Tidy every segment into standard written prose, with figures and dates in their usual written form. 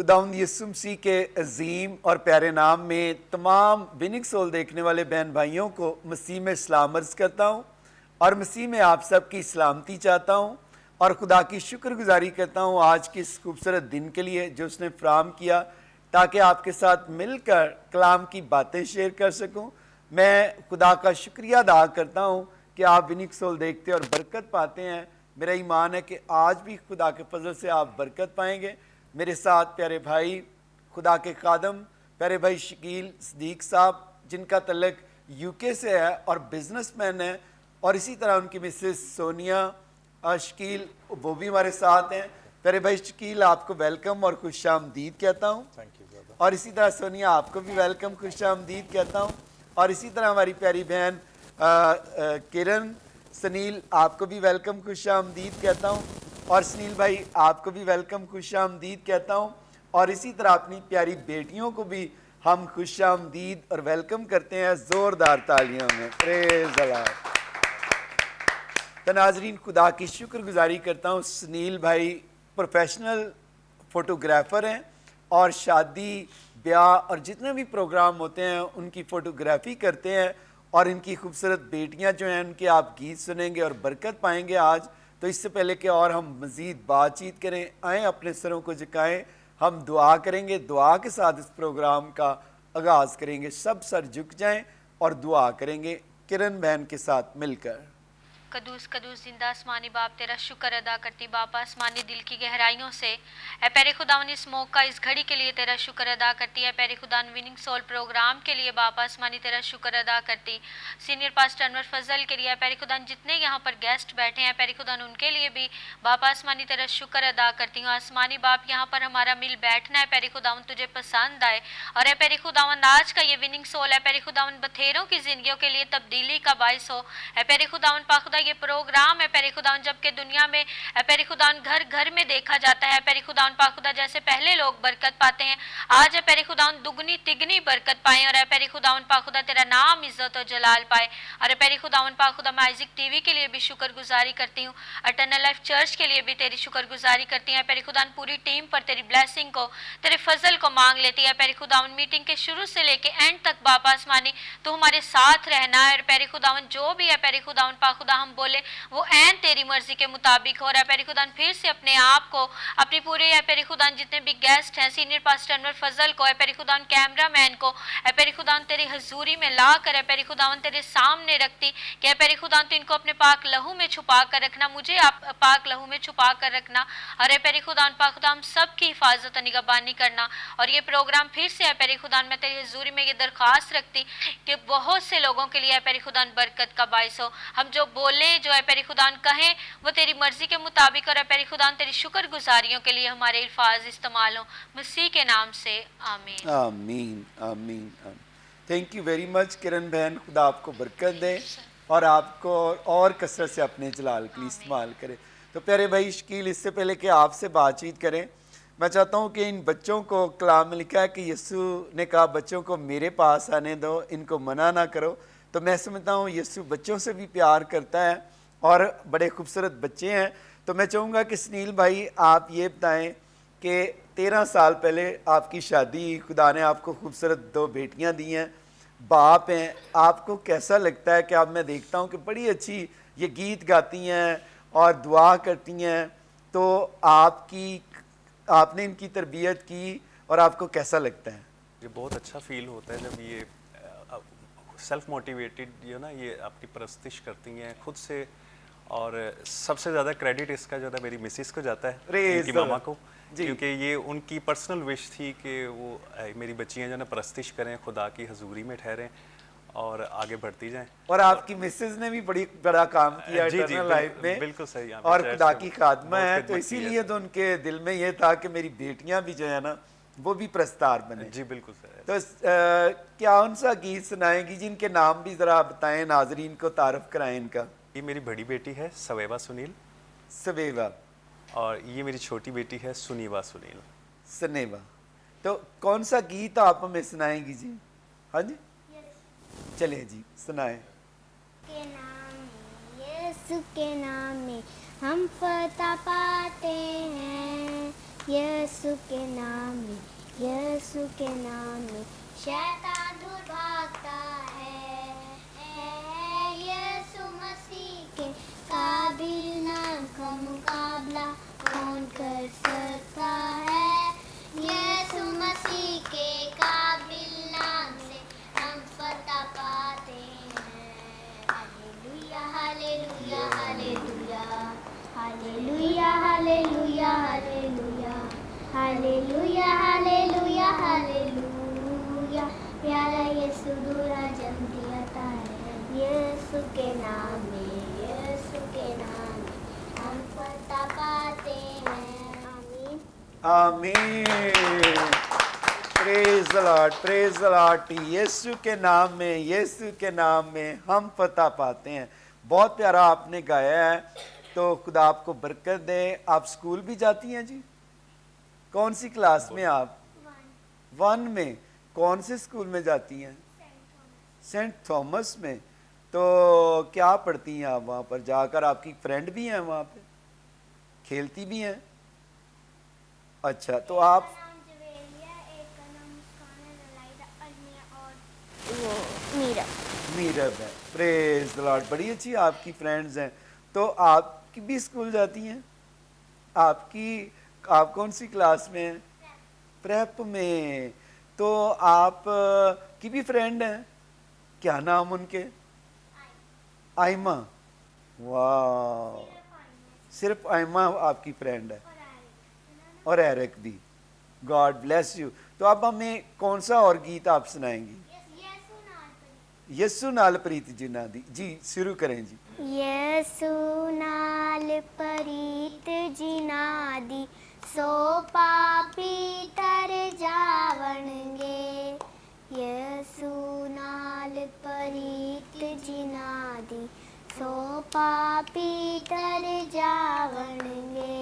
खुदावंद यीशु मसीह के अजीम और प्यारे नाम में तमाम विनिंग सोल देखने वाले बहन भाइयों को मसीह में सलाम अर्ज़ करता हूँ और मसीह में आप सबकी सलामती चाहता हूँ और खुदा की शुक्रगुजारी करता हूँ आज के इस खूबसूरत दिन के लिए जो उसने फराहम किया ताकि आपके साथ मिलकर कलाम की बातें शेयर कर सकूँ। मैं खुदा का शुक्रिया अदा करता हूँ कि आप विनिंग सोल देखते और बरकत पाते हैं। मेरा ईमान है कि आज भी खुदा के फजल से आप बरकत पाएंगे। मेरे साथ प्यारे भाई खुदा के खादम प्यारे भाई शकील सदीक साहब जिनका तल्लक यूके से है और बिजनेसमैन है, और इसी तरह उनकी मिसेस सोनिया शकील वो भी हमारे साथ हैं। प्यारे भाई शकील आपको वेलकम और खुश आमदीद कहता हूँ। और इसी तरह सोनिया आपको भी वेलकम खुश आमदीद कहता हूँ। और इसी तरह हमारी प्यारी बहन किरण सनील आपको भी वेलकम खुश आमदीद कहता हूँ। और सुनील भाई आपको भी वेलकम खुश आमदीद कहता हूँ। और इसी तरह अपनी प्यारी बेटियों को भी हम खुश आमदीद और वेलकम करते हैं ज़ोरदार तालियों में। Praise the Lord. तो नाज़रीन खुदा की शुक्रगुजारी करता हूँ। सुनील भाई प्रोफेशनल फ़ोटोग्राफ़र हैं और शादी ब्याह और जितने भी प्रोग्राम होते हैं उनकी फ़ोटोग्राफ़ी करते हैं, और इनकी खूबसूरत बेटियां जो हैं उनके आप गीत सुनेंगे और बरकत पाएंगे आज। तो इससे पहले कि और हम मज़ीद बातचीत करें, आएँ अपने सरों को झुकाएं, हम दुआ करेंगे। दुआ के साथ इस प्रोग्राम का आगाज़ करेंगे। सब सर झुक जाएं और दुआ करेंगे किरण बहन के साथ मिलकर। कदूस कदूस जिंदा आसमानी बाप तेरा शुक्र अदा करती बाप आसमानी दिल की गहराइयों से ए प्यारे खुदावन इस मौका इस घड़ी के लिए तेरा शुक्र अदा करती है। प्यारे खुदान विनिंग सोल प्रोग्राम के लिए बाप आसमानी तेरा शुक्र अदा करती। सीनियर पास्टर अनवर फजल के लिए प्यारे खुदान जितने यहाँ पर गेस्ट बैठे हैं प्यारे खुदान उनके लिए भी बाप आसमानी तेरा शुक्र अदा करती हूँ। आसमानी बाप यहाँ पर हमारा मिल बैठना है प्यारे खुदावन तुझे पसंद आए, और ए प्यारे खुदावन आज का ये विनिंग सोल है प्यारे खुदावन बथेरों की जिंदगियों के लिए तब्दीली का बाइस हो। ए प्यारे खुदावन पाखुदा ये प्रोग्राम है प्यारे खुदावन जबकि दुनिया में प्यारे खुदावन घर घर में देखा जाता है प्यारे खुदावन पाखुदा जैसे पहले लोग बरकत पाते हैं, आज प्यारे खुदावन दुगनी तिगनी बरकत पाए और प्यारे खुदावन पाखुदा तेरा नाम इज्जत और जलाल पाए। और प्यारे खुदावन पाखुदा मैं आइज़िक टीवी के लिए भी शुक्रगुजारी करती हूँ, इटर्नल लाइफ चर्च के लिए भी तेरी शुक्रगुजारी करती है। प्यारे खुदावन पूरी टीम पर तेरी ब्लेसिंग को तेरे फजल को मांग लेती है। प्यारे खुदावन मीटिंग के शुरू से लेके एंड तक बाप आसमानी तो हमारे साथ रहना है। और प्यारे खुदावन जो भी है प्यारे खुदावन पाखुदा हम बोले वो ऐन तेरी मर्जी के मुताबिक हो रहा है। प्यारे खुदावन फिर से अपने आप को अपनी पूरे प्यारे खुदावन जितने भी गेस्ट हैं सीनियर पास्टर अनवर फजल को प्यारे खुदावन कैमरा मैन को प्यारे खुदावन तेरी हजूरी में ला कर प्यारे खुदावन तेरे सामने रखती कि प्यारे खुदावन तो इनको अपने पाक लहू में छुपा कर रखना, मुझे आप पाक लहू में छुपा कर रखना। और प्यारे खुदावन पाक खुदा हम सब की हिफाजत और निगहबानी करना। और ये प्रोग्राम फिर से है प्यारे खुदावन मैं तेरी हजूरी में ये दरख्वास्त रखती कि बहुत से लोगों के लिए प्यारे खुदावन बरकत का बाइस हो। हम जो बोले जो है प्यारे खुदावन कहें वो तेरी मर्जी के मुताबिक, और प्यारे खुदावन तेरी शुक्रगुजारियों के लिए हमारे अल्फाज इस्तेमाल हो मसीह के नाम से आमीन आमीन आमीन। थैंक यू वेरी मच किरण बहन, खुदा आपको बरकत दे और आपको और कसरत से अपने जलाल के लिए इस्तेमाल करे। तो प्यारे भाई शकील इससे पहले कि आपसे बातचीत करें मैं चाहता हूँ कि इन बच्चों को कलाम में लिखा है कि यीशु ने कहा बच्चों को मेरे पास आने दो, इनको मना ना करो। तो मैं समझता हूँ यीशु बच्चों से भी प्यार करता है और बड़े खूबसूरत बच्चे हैं। तो मैं चाहूँगा कि सुनील भाई आप ये बताएं कि 13 साल पहले आपकी शादी, खुदा ने आपको खूबसूरत 2 बेटियां दी हैं, बाप हैं, आपको कैसा लगता है कि अब मैं देखता हूँ कि बड़ी अच्छी ये गीत गाती हैं और दुआ करती हैं, तो आपने इनकी तरबियत की और आपको कैसा लगता है? ये बहुत अच्छा फील होता है जब ये सेल्फ मोटिवेटेड ना ये आपकी परस्तिश करती हैं खुद से, और सबसे ज़्यादा क्रेडिट इसका जो है मेरी मिसिस को जाता है, उनकी मामा को, क्योंकि ये उनकी पर्सनल विश थी कि वो मेरी बच्चियां जो है परस्तिश करें, खुदा की हजूरी में ठहरें और आगे बढ़ती जाएं। और आपकी मिसेज ने भी बड़ा काम किया इटर्नल लाइफ में, बिल्कुल सही, और खुदा की खादमा है, तो इसीलिए तो उनके दिल में ये था कि मेरी बेटियां भी जो है ना वो भी प्रस्तार बने। जी बिल्कुल सही। तो क्या उनसा गीत सुनाएंगी जिनके नाम भी जरा बताएं, नाजरीन को तारफ कराएं इनका? ये मेरी बड़ी बेटी है सवेवा सुनील, सवेवा, और ये मेरी छोटी बेटी है सुनीवा सुनील, सनेवा। तो कौन सा गीत आप हमें सुनाएंगी जी? हाँ जी चलिए जी सुनाएं। के नाम में, यीशु के नाम में हम फतह पाते हैं, यीशु के नाम में, यीशु के नाम में शैतान दूर भागता है। यीशु मसीह के काबिल नाम का मुकाबला कौन कर सकता है? यीशु मसीह के काबिल नाम से हम फतह पाते हैं। Hallelujah hallelujah hallelujah hallelujah hallelujah hallelujah hallelujah hallelujah hallelujah. प्यारा यीशु दूरा जम दिया है। यीशु के नाम में, यीशु के नाम में हम फतह पाते हैं। आमीन आमीन। Praise the Lord, praise the Lord. यीशु के नाम में, यीशु के नाम में हम फतह पाते हैं। बहुत प्यारा आपने गाया है। तो खुदा आपको बरकत दे। आप स्कूल भी जाती हैं जी? कौन सी क्लास में आप? 1 में। कौन से स्कूल में जाती हैं? सेंट थॉमस में। तो क्या पढ़ती हैं आप वहाँ पर जाकर? आपकी फ्रेंड भी हैं वहाँ पे? खेलती भी हैं? अच्छा, तो आप मीरब है। Praise the Lord. बड़ी अच्छी आपकी फ्रेंड्स हैं। तो आपकी भी स्कूल जाती हैं? आप कौन सी क्लास में हैं? प्रेप में। तो आप की भी फ्रेंड हैं? क्या नाम उनके? आयमा। वाह, सिर्फ आयमा आपकी फ्रेंड है और एरिक भी। God bless you. तो अब हमें कौन सा और गीत आप सुनाएंगी? यीशु नाल प्रीत जिन्ना दी। जी शुरू करें जी। यीशु नाल प्रीत जिन्ना दी सो पापी तर जावणगे। यीशु नाल प्रीत जिन्ना दी सो पापी तर जावणगे।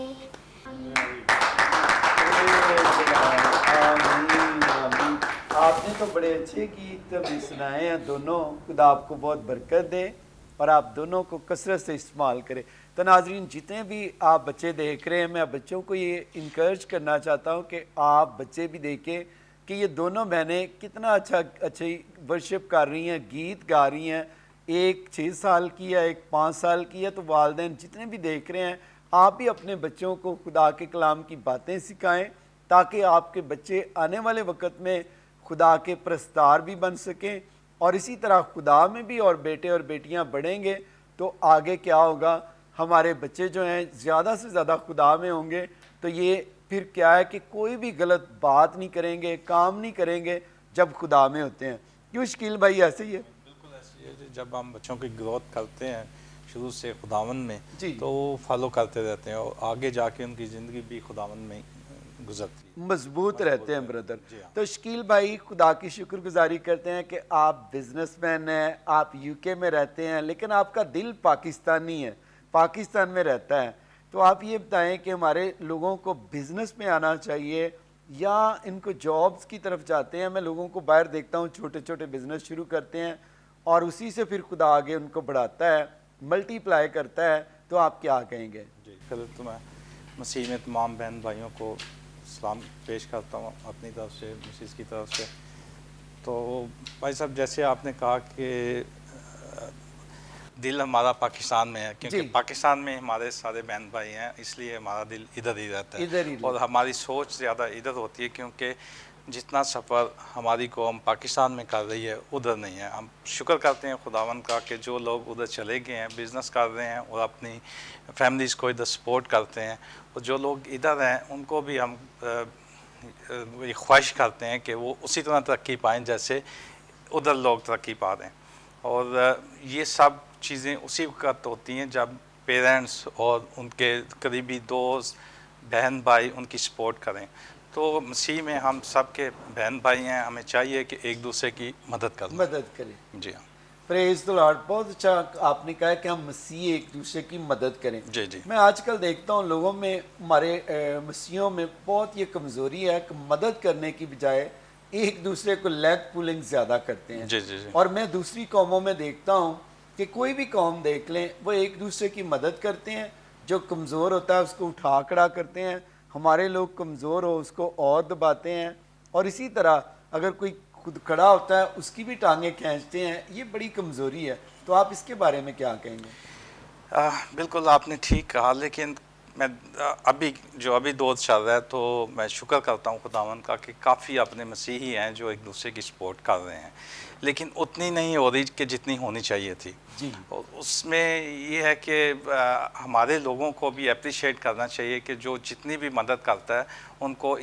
आपने तो बड़े अच्छे गीत भी सुनाए हैं दोनों। खुदा आपको बहुत बरकत दे और आप दोनों को कसरत से इस्तेमाल करें। तो नाजरीन, जितने भी आप बच्चे देख रहे हैं, मैं बच्चों को ये इनकरेज करना चाहता हूँ कि आप बच्चे भी देखें कि ये दोनों बहनें कितना अच्छी वर्शिप कर रही हैं, गीत गा रही हैं। एक 6 साल की है, एक 5 साल की है। तो वालिदैन जितने भी देख रहे हैं, आप भी अपने बच्चों को खुदा के कलाम की बातें सिखाएं ताकि आपके बच्चे आने वाले वक्त में खुदा के प्रस्तार भी बन सकें। और इसी तरह खुदा में भी और बेटे और बेटियां बढ़ेंगे तो आगे क्या होगा, हमारे बच्चे जो हैं ज़्यादा से ज़्यादा खुदा में होंगे। तो ये फिर क्या है कि कोई भी गलत बात नहीं करेंगे, काम नहीं करेंगे जब खुदा में होते हैं। क्यों शकील भाई, ऐसे ही है? बिल्कुल ऐसे ही है। जब हम बच्चों की ग्रोथ करते हैं शुरू से खुदावन में, जी। तो वो फॉलो करते रहते हैं और आगे जाके उनकी ज़िंदगी भी खुदावन में गुजरती है, मजबूत रहते हैं ब्रदर। जी हाँ। तो शकील भाई, खुदा की शुक्रगुजारी करते हैं कि आप बिजनेसमैन हैं, आप यूके में रहते हैं, लेकिन आपका दिल पाकिस्तानी है, पाकिस्तान में रहता है। तो आप ये बताएं कि हमारे लोगों को बिजनेस में आना चाहिए या इनको जॉब्स की तरफ जाते हैं? मैं लोगों को बाहर देखता हूँ छोटे छोटे बिजनेस शुरू करते हैं और उसी से फिर खुदा आगे उनको बढ़ाता है, मल्टीप्लाई करता है। तो आप क्या कहेंगे? जी, फिर तो मैं मसीह में तमाम बहन भाइयों को सलाम पेश करता हूँ अपनी तरफ से, मिसिस की तरफ से। तो भाई साहब, जैसे आपने कहा कि दिल हमारा पाकिस्तान में है, क्योंकि पाकिस्तान में हमारे सारे बहन भाई हैं, इसलिए हमारा दिल इधर ही रहता है, इधर ही और हमारी सोच ज़्यादा इधर होती है, क्योंकि जितना सफ़र हमारी कौम पाकिस्तान में कर रही है उधर नहीं है। हम शुक्र करते हैं खुदावन का कि जो लोग उधर चले गए हैं, बिज़नेस कर रहे हैं और अपनी फैमिलीज़ को इधर सपोर्ट करते हैं, और जो लोग इधर हैं उनको भी हम ये ख्वाहिश करते हैं कि वो उसी तरह तरक्की पाएँ जैसे उधर लोग तरक्की पा रहे हैं। और ये सब चीज़ें उसी वक्त होती हैं जब पेरेंट्स और उनके करीबी दोस्त, बहन भाई उनकी सपोर्ट करें। तो मसीह में हम सब के बहन भाई हैं, हमें चाहिए कि एक दूसरे की मदद करें। जी हाँ, प्रेज द लॉर्ड। बहुत अच्छा आपने कहा कि हम मसीह एक दूसरे की मदद करें। जी जी। मैं आजकल देखता हूँ लोगों में, हमारे मसीहों में बहुत ये कमज़ोरी है कि मदद करने की बजाय एक दूसरे को लेग पुलिंग ज़्यादा करते हैं। जी जी जी। और मैं दूसरी कौमों में देखता हूँ कि कोई भी कौम देख लें, वो एक दूसरे की मदद करते हैं, जो कमज़ोर होता है उसको उठा खड़ा करते हैं, हमारे लोग कमज़ोर हो उसको और दबाते हैं, और इसी तरह अगर कोई खुद खड़ा होता है उसकी भी टांगें खींचते हैं। ये बड़ी कमज़ोरी है। तो आप इसके बारे में क्या कहेंगे? बिल्कुल आपने ठीक कहा, लेकिन मैं अभी दौर चल रहा है तो मैं शुक्र करता हूँ खुदावन का कि काफ़ी अपने मसीही हैं जो एक दूसरे की सपोर्ट कर रहे हैं, लेकिन उतनी नहीं हो रही कि जितनी होनी चाहिए थी। जी। और उसमें ये है कि हमारे लोगों को भी अप्रिशिएट करना चाहिए कि जो जितनी भी मदद करता है उनको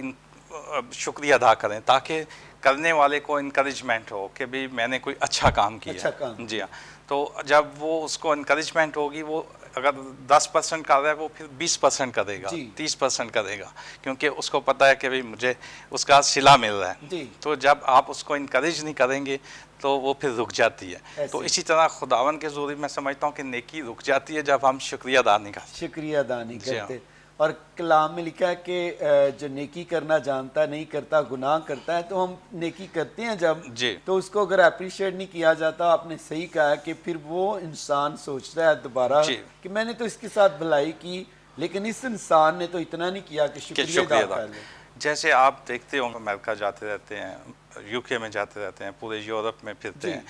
शुक्रिया अदा करें, ताकि करने वाले को इनकरेजमेंट हो कि भाई मैंने कोई अच्छा काम किया। अच्छा काम। जी हाँ। तो जब वो उसको इनकरेजमेंट होगी, वो अगर 10% कर रहा है वो फिर 20% करेगा, 30% करेगा, क्योंकि उसको पता है कि भाई मुझे उसका सिला मिल रहा है। जी। तो जब आप उसको इनकरेज नहीं करेंगे तो वो फिर रुक जाती है। तो इसी तरह खुदावन के ज़रिए मैं समझता हूँ कि नेकी रुक जाती है जब हम शुक्रिया अदा नहीं करते। शुक्रिया अदा नहीं करते। और कलाम में लिखा है कि जो नेकी करना जानता नहीं करता गुनाह करता है। तो हम नेकी करते हैं जब जी, तो उसको अगर अप्रिशिएट नहीं किया जाता, आपने सही कहा है कि फिर वो इंसान सोचता है दोबारा कि मैंने तो इसके साथ भलाई की, लेकिन इस इंसान ने तो इतना नहीं किया कि शुक्रिया अदा कर ले। जैसे आप देखते होंगे अमेरिका जाते रहते हैं, यूके में जाते रहते हैं, पूरे यूरोप में फिरते हैं,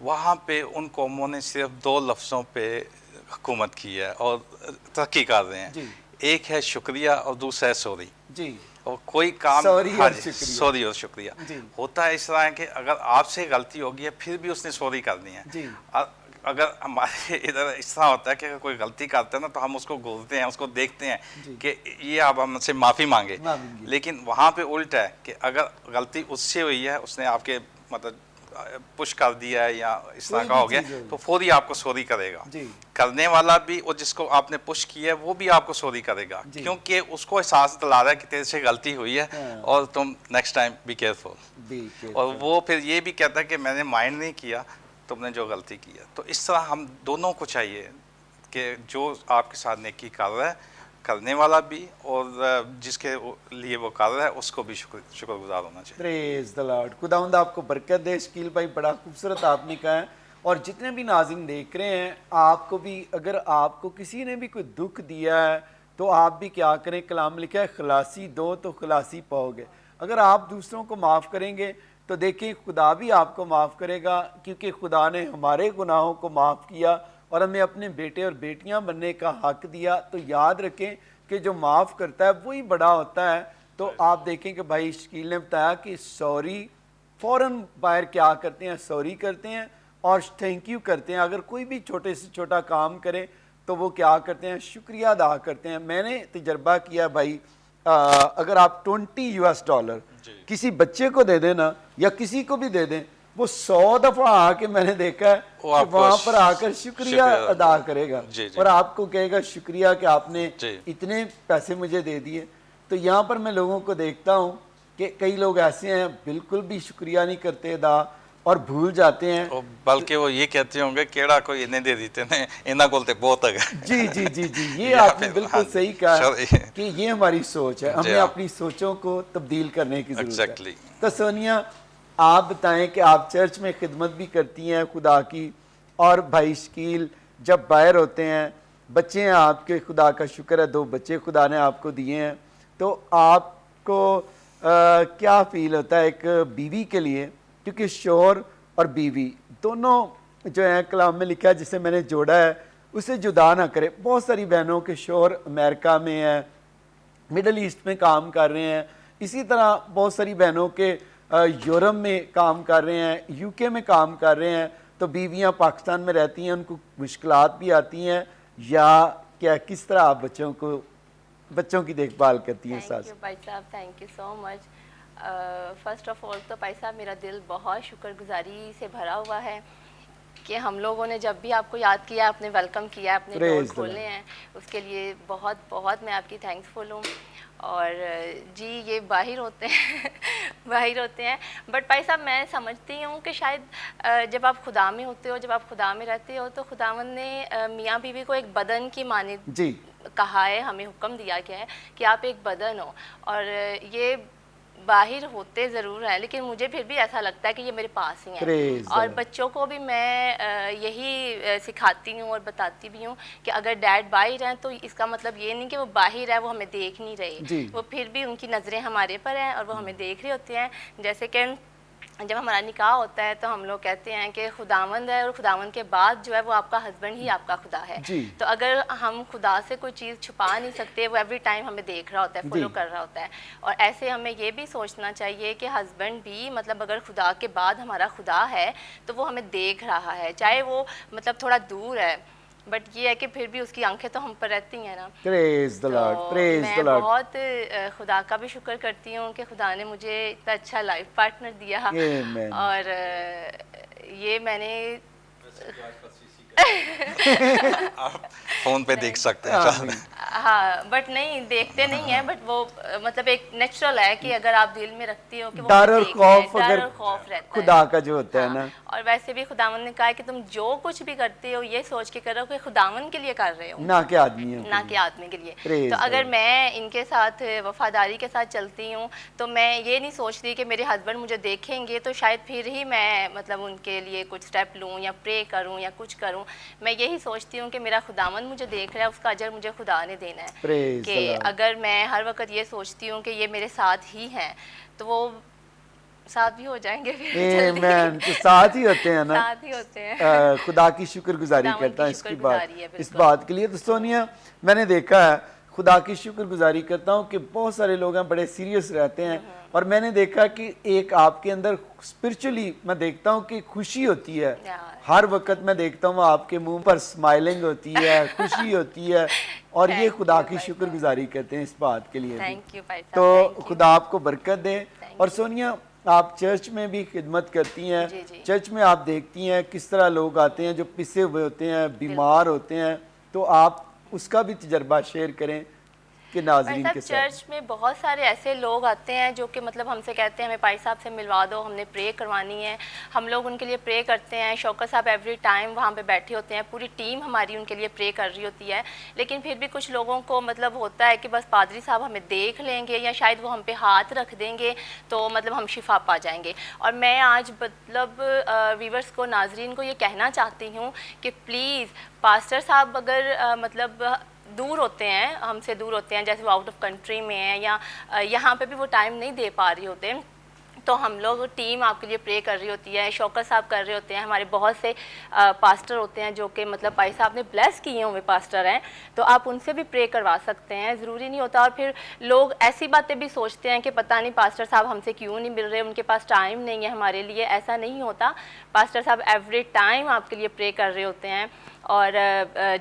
वहाँ पे उन कौमों ने सिर्फ 2 लफ्ज़ों पे हुकूमत की है और तरक्की कर रहे हैं। एक है शुक्रिया और दूसरा है सॉरी। जी। और कोई काम सॉरी और शुक्रिया होता है इस तरह है कि अगर आपसे गलती होगी है फिर भी उसने सॉरी करनी है। जी। अगर हमारे इधर इस तरह होता है कि अगर कोई गलती करता है ना तो हम उसको घूरते हैं, उसको देखते हैं कि ये आप हमसे माफ़ी मांगे, लेकिन वहाँ पे उल्टा है कि अगर गलती उससे हुई है, उसने आपके मतलब पुश कर दिया है या इस तरह का हो गया, तो फौरी आपको सॉरी करेगा। करने वाला भी और जिसको आपने पुश किया है वो भी आपको सॉरी करेगा, क्योंकि उसको एहसास दिला रहा है कि तेरे से गलती हुई है और तुम नेक्स्ट टाइम बी केयरफुल। और वो फिर ये भी कहता है कि मैंने माइंड नहीं किया तुमने जो गलती की है। तो इस तरह हम दोनों को चाहिए कि जो आपके साथ नेकी कर रहा है, करने वाला भी और जिसके लिए वो कर रहा है उसको भी शुक्रगुजार होना चाहिए। Praise the Lord. खुदावंद आपको बरकत दे। शकील भाई बड़ा खूबसूरत आपने कहा है। और जितने भी नाज़रीन देख रहे हैं, आपको भी अगर आपको किसी ने भी कोई दुख दिया है तो आप भी क्या करें, कलाम लिखा है खलासी दो तो खलासी पाओगे। अगर आप दूसरों को माफ़ करेंगे तो देखिए खुदा भी आपको माफ़ करेगा, क्योंकि खुदा ने हमारे गुनाहों को माफ़ किया और हमें अपने बेटे और बेटियां बनने का हक दिया। तो याद रखें कि जो माफ़ करता है वही बड़ा होता है। तो आप देखें कि भाई शकील ने बताया कि सॉरी फ़ौरन बाहर क्या करते हैं, सॉरी करते हैं और थैंक यू करते हैं। अगर कोई भी छोटे से छोटा काम करे तो वो क्या करते हैं, शुक्रिया अदा करते हैं। मैंने तजर्बा किया भाई, अगर आप $20 किसी बच्चे को दे देना या किसी को भी दे दें, वो 100 दफ़ा आके मैंने देखा है कि वहाँ पर आकर शुक्रिया अदा करेगा और आपको कहेगा शुक्रिया कि आपने इतने पैसे मुझे दे दिए। तो यहाँ पर मैं लोगों को देखता हूँ कि कई लोग ऐसे हैं बिल्कुल भी शुक्रिया नहीं करते अदा और भूल जाते हैं, बल्कि वो ये कहते होंगे केड़ा कोई इन्हें दे देते ने, इन्हें बोलते बहुत है। जी जी जी जी, ये आपने बिल्कुल सही कहा कि ये हमारी सोच है, हमें अपनी सोचों को तब्दील करने की जरूरत है। तो सोनिया आप बताएं कि आप चर्च में खिदमत भी करती हैं खुदा की, और भाई शकील जब बाहर होते हैं, बच्चे हैं आपके, खुदा का शुक्र है 2 बच्चे खुदा ने आपको दिए हैं, तो आपको क्या फील होता है एक बीवी के लिए, क्योंकि शोहर और बीवी दोनों जो है कलाम में लिखा है, जिसे मैंने जोड़ा है उसे जुदा ना करे। बहुत सारी बहनों के शोहर अमेरिका में हैं, मिडल ईस्ट में काम कर रहे हैं, इसी तरह बहुत सारी बहनों के यूरोप में काम कर रहे हैं, यूके में काम कर रहे हैं। तो बीवियां पाकिस्तान में रहती हैं, उनको मुश्किलात भी आती हैं, या क्या किस तरह आप बच्चों की देखभाल करती हैं? थैंक यू भाई साहब, thank you so much. First of all तो भाई साहब मेरा दिल बहुत शुक्रगुजारी से भरा हुआ है कि हम लोगों ने जब भी आपको याद किया, आपने वेलकम किया, अपने डोर खोले हैं, उसके लिए बहुत बहुत मैं आपकी थैंकफुल हूँ। और जी ये बाहर होते हैं बाहर होते हैं, बट भाई साहब मैं समझती हूँ कि शायद जब आप खुदा में होते हो, जब आप खुदा में रहते हो, तो खुदावन ने मियाँ बीवी को एक बदन की मानिंद कहा है, हमें हुक्म दिया गया है कि आप एक बदन हो। और ये बाहर होते ज़रूर हैं, लेकिन मुझे फिर भी ऐसा लगता है कि ये मेरे पास ही हैं। Praise the और Lord. बच्चों को भी मैं यही सिखाती हूँ और बताती भी हूँ कि अगर डैड बाहर हैं तो इसका मतलब ये नहीं कि वो बाहर है, वो हमें देख नहीं जी। रहे, वो फिर भी उनकी नज़रें हमारे पर हैं और वो हमें देख रहे होते हैं। जैसे कि जब हमारा निकाह होता है तो हम लोग कहते हैं कि खुदावंद है और खुदावंद के बाद जो है वो आपका हस्बैंड ही आपका खुदा है। जी। तो अगर हम खुदा से कोई चीज़ छुपा नहीं सकते, वो एवरी टाइम हमें देख रहा होता है, फॉलो जी। कर रहा होता है। और ऐसे हमें ये भी सोचना चाहिए कि हस्बैंड भी मतलब अगर खुदा के बाद हमारा खुदा है तो वो हमें देख रहा है, चाहे वो मतलब थोड़ा दूर है, बट ये है कि फिर भी उसकी आंखें तो हम पर रहती हैं ना। Praise the Lord. तो Praise the मैं Lord. बहुत खुदा का भी शुक्र करती हूँ कि खुदा ने मुझे इतना अच्छा लाइफ पार्टनर दिया। Amen. और ये मैंने आप फ़ोन पे देख सकते हैं आमीन। हाँ, बट नहीं देखते नहीं है, बट वो मतलब एक नेचुरल है कि अगर आप दिल में रखती हो कि वो डर और देख रहे हैं, खौफ डर अगर और खौफ रहता है खुदा का जो होता है हाँ, ना। और वैसे भी खुदावन ने कहा है कि तुम जो कुछ भी करते हो ये सोच के करो कि खुदावन के लिए कर रहे हो, ना के आदमियों ना के कि लिए। आदमी के लिए। Praise तो the अगर Lord. मैं इनके साथ वफादारी के साथ चलती हूँ तो मैं ये नहीं सोचती कि मेरे हस्बैंड मुझे देखेंगे तो शायद फिर ही मैं मतलब उनके लिए कुछ स्टेप लूँ या प्रे करूँ या कुछ करूँ। मैं यही सोचती हूँ कि मेरा खुदावन मुझे देख रहा है, उसका अजर मुझे खुदा ने देना है। Praise कि the Lord. अगर मैं हर वक्त ये सोचती हूँ कि ये मेरे साथ ही हैं तो वो साथ भी हो जाएंगे फिर जल्दी। Amen. तो साथ ही होते हैं ना। साथ ही होते हैं। खुदा की शुक्रगुजारी खुदावंद करता की है इसकी शुक्रगुजारी है, बात इस बिल्कुल। बात के लिए। तो सोनिया, मैंने देखा है खुदा की शुक्रगुजारी करता हूँ कि बहुत सारे लोग हैं बड़े सीरियस रहते हैं, और मैंने देखा कि एक आपके अंदर स्पिरिचुअली मैं देखता हूँ कि खुशी होती है। यार। हर वक्त मैं देखता हूँ आपके मुंह पर स्माइलिंग होती है, खुशी होती है, और ये Thank खुदा you, की भाई साहब। शुक्रगुजारी करते हैं इस बात के लिए भी। Thank you, भाई साहब, तो thank you। खुदा आपको बरकत दे। Thank और you। सोनिया, आप चर्च में भी खिदमत करती हैं। जी, जी। चर्च में आप देखती हैं किस तरह लोग आते हैं जो पिसे हुए होते हैं, बीमार होते हैं, तो आप उसका भी तजर्बा शेयर करें कि भाई नाजरीन साहब, के साथ। चर्च में बहुत सारे ऐसे लोग आते हैं जो कि मतलब हमसे कहते हैं हमें भाई साहब से मिलवा दो, हमने प्रे करवानी है। हम लोग उनके लिए प्रे करते हैं। शौकत साहब एवरी टाइम वहाँ पे बैठे होते हैं, पूरी टीम हमारी उनके लिए प्रे कर रही होती है। लेकिन फिर भी कुछ लोगों को मतलब होता है कि बस पादरी साहब हमें देख लेंगे या शायद वो हम पे हाथ रख देंगे तो मतलब हम शिफा पा जाएंगे। और मैं आज मतलब व्यूवर्स को, नाजरीन को ये कहना चाहती हूँ कि प्लीज़ पास्टर साहब अगर मतलब दूर होते हैं, हमसे दूर होते हैं, जैसे वो आउट ऑफ कंट्री में हैं या यहाँ पे भी वो टाइम नहीं दे पा रही होते, तो हम लोग टीम आपके लिए प्रे कर रही होती है। शौकत साहब कर रहे होते हैं, हमारे बहुत से पास्टर होते हैं जो कि मतलब भाई साहब ने ब्लेस किए हुए पास्टर हैं, तो आप उनसे भी प्रे करवा सकते हैं, ज़रूरी नहीं होता। और फिर लोग ऐसी बातें भी सोचते हैं कि पता नहीं पास्टर साहब हमसे क्यों नहीं मिल रहे, उनके पास टाइम नहीं है हमारे लिए। ऐसा नहीं होता, पास्टर साहब एवरी टाइम आपके लिए प्रे कर रहे होते हैं। और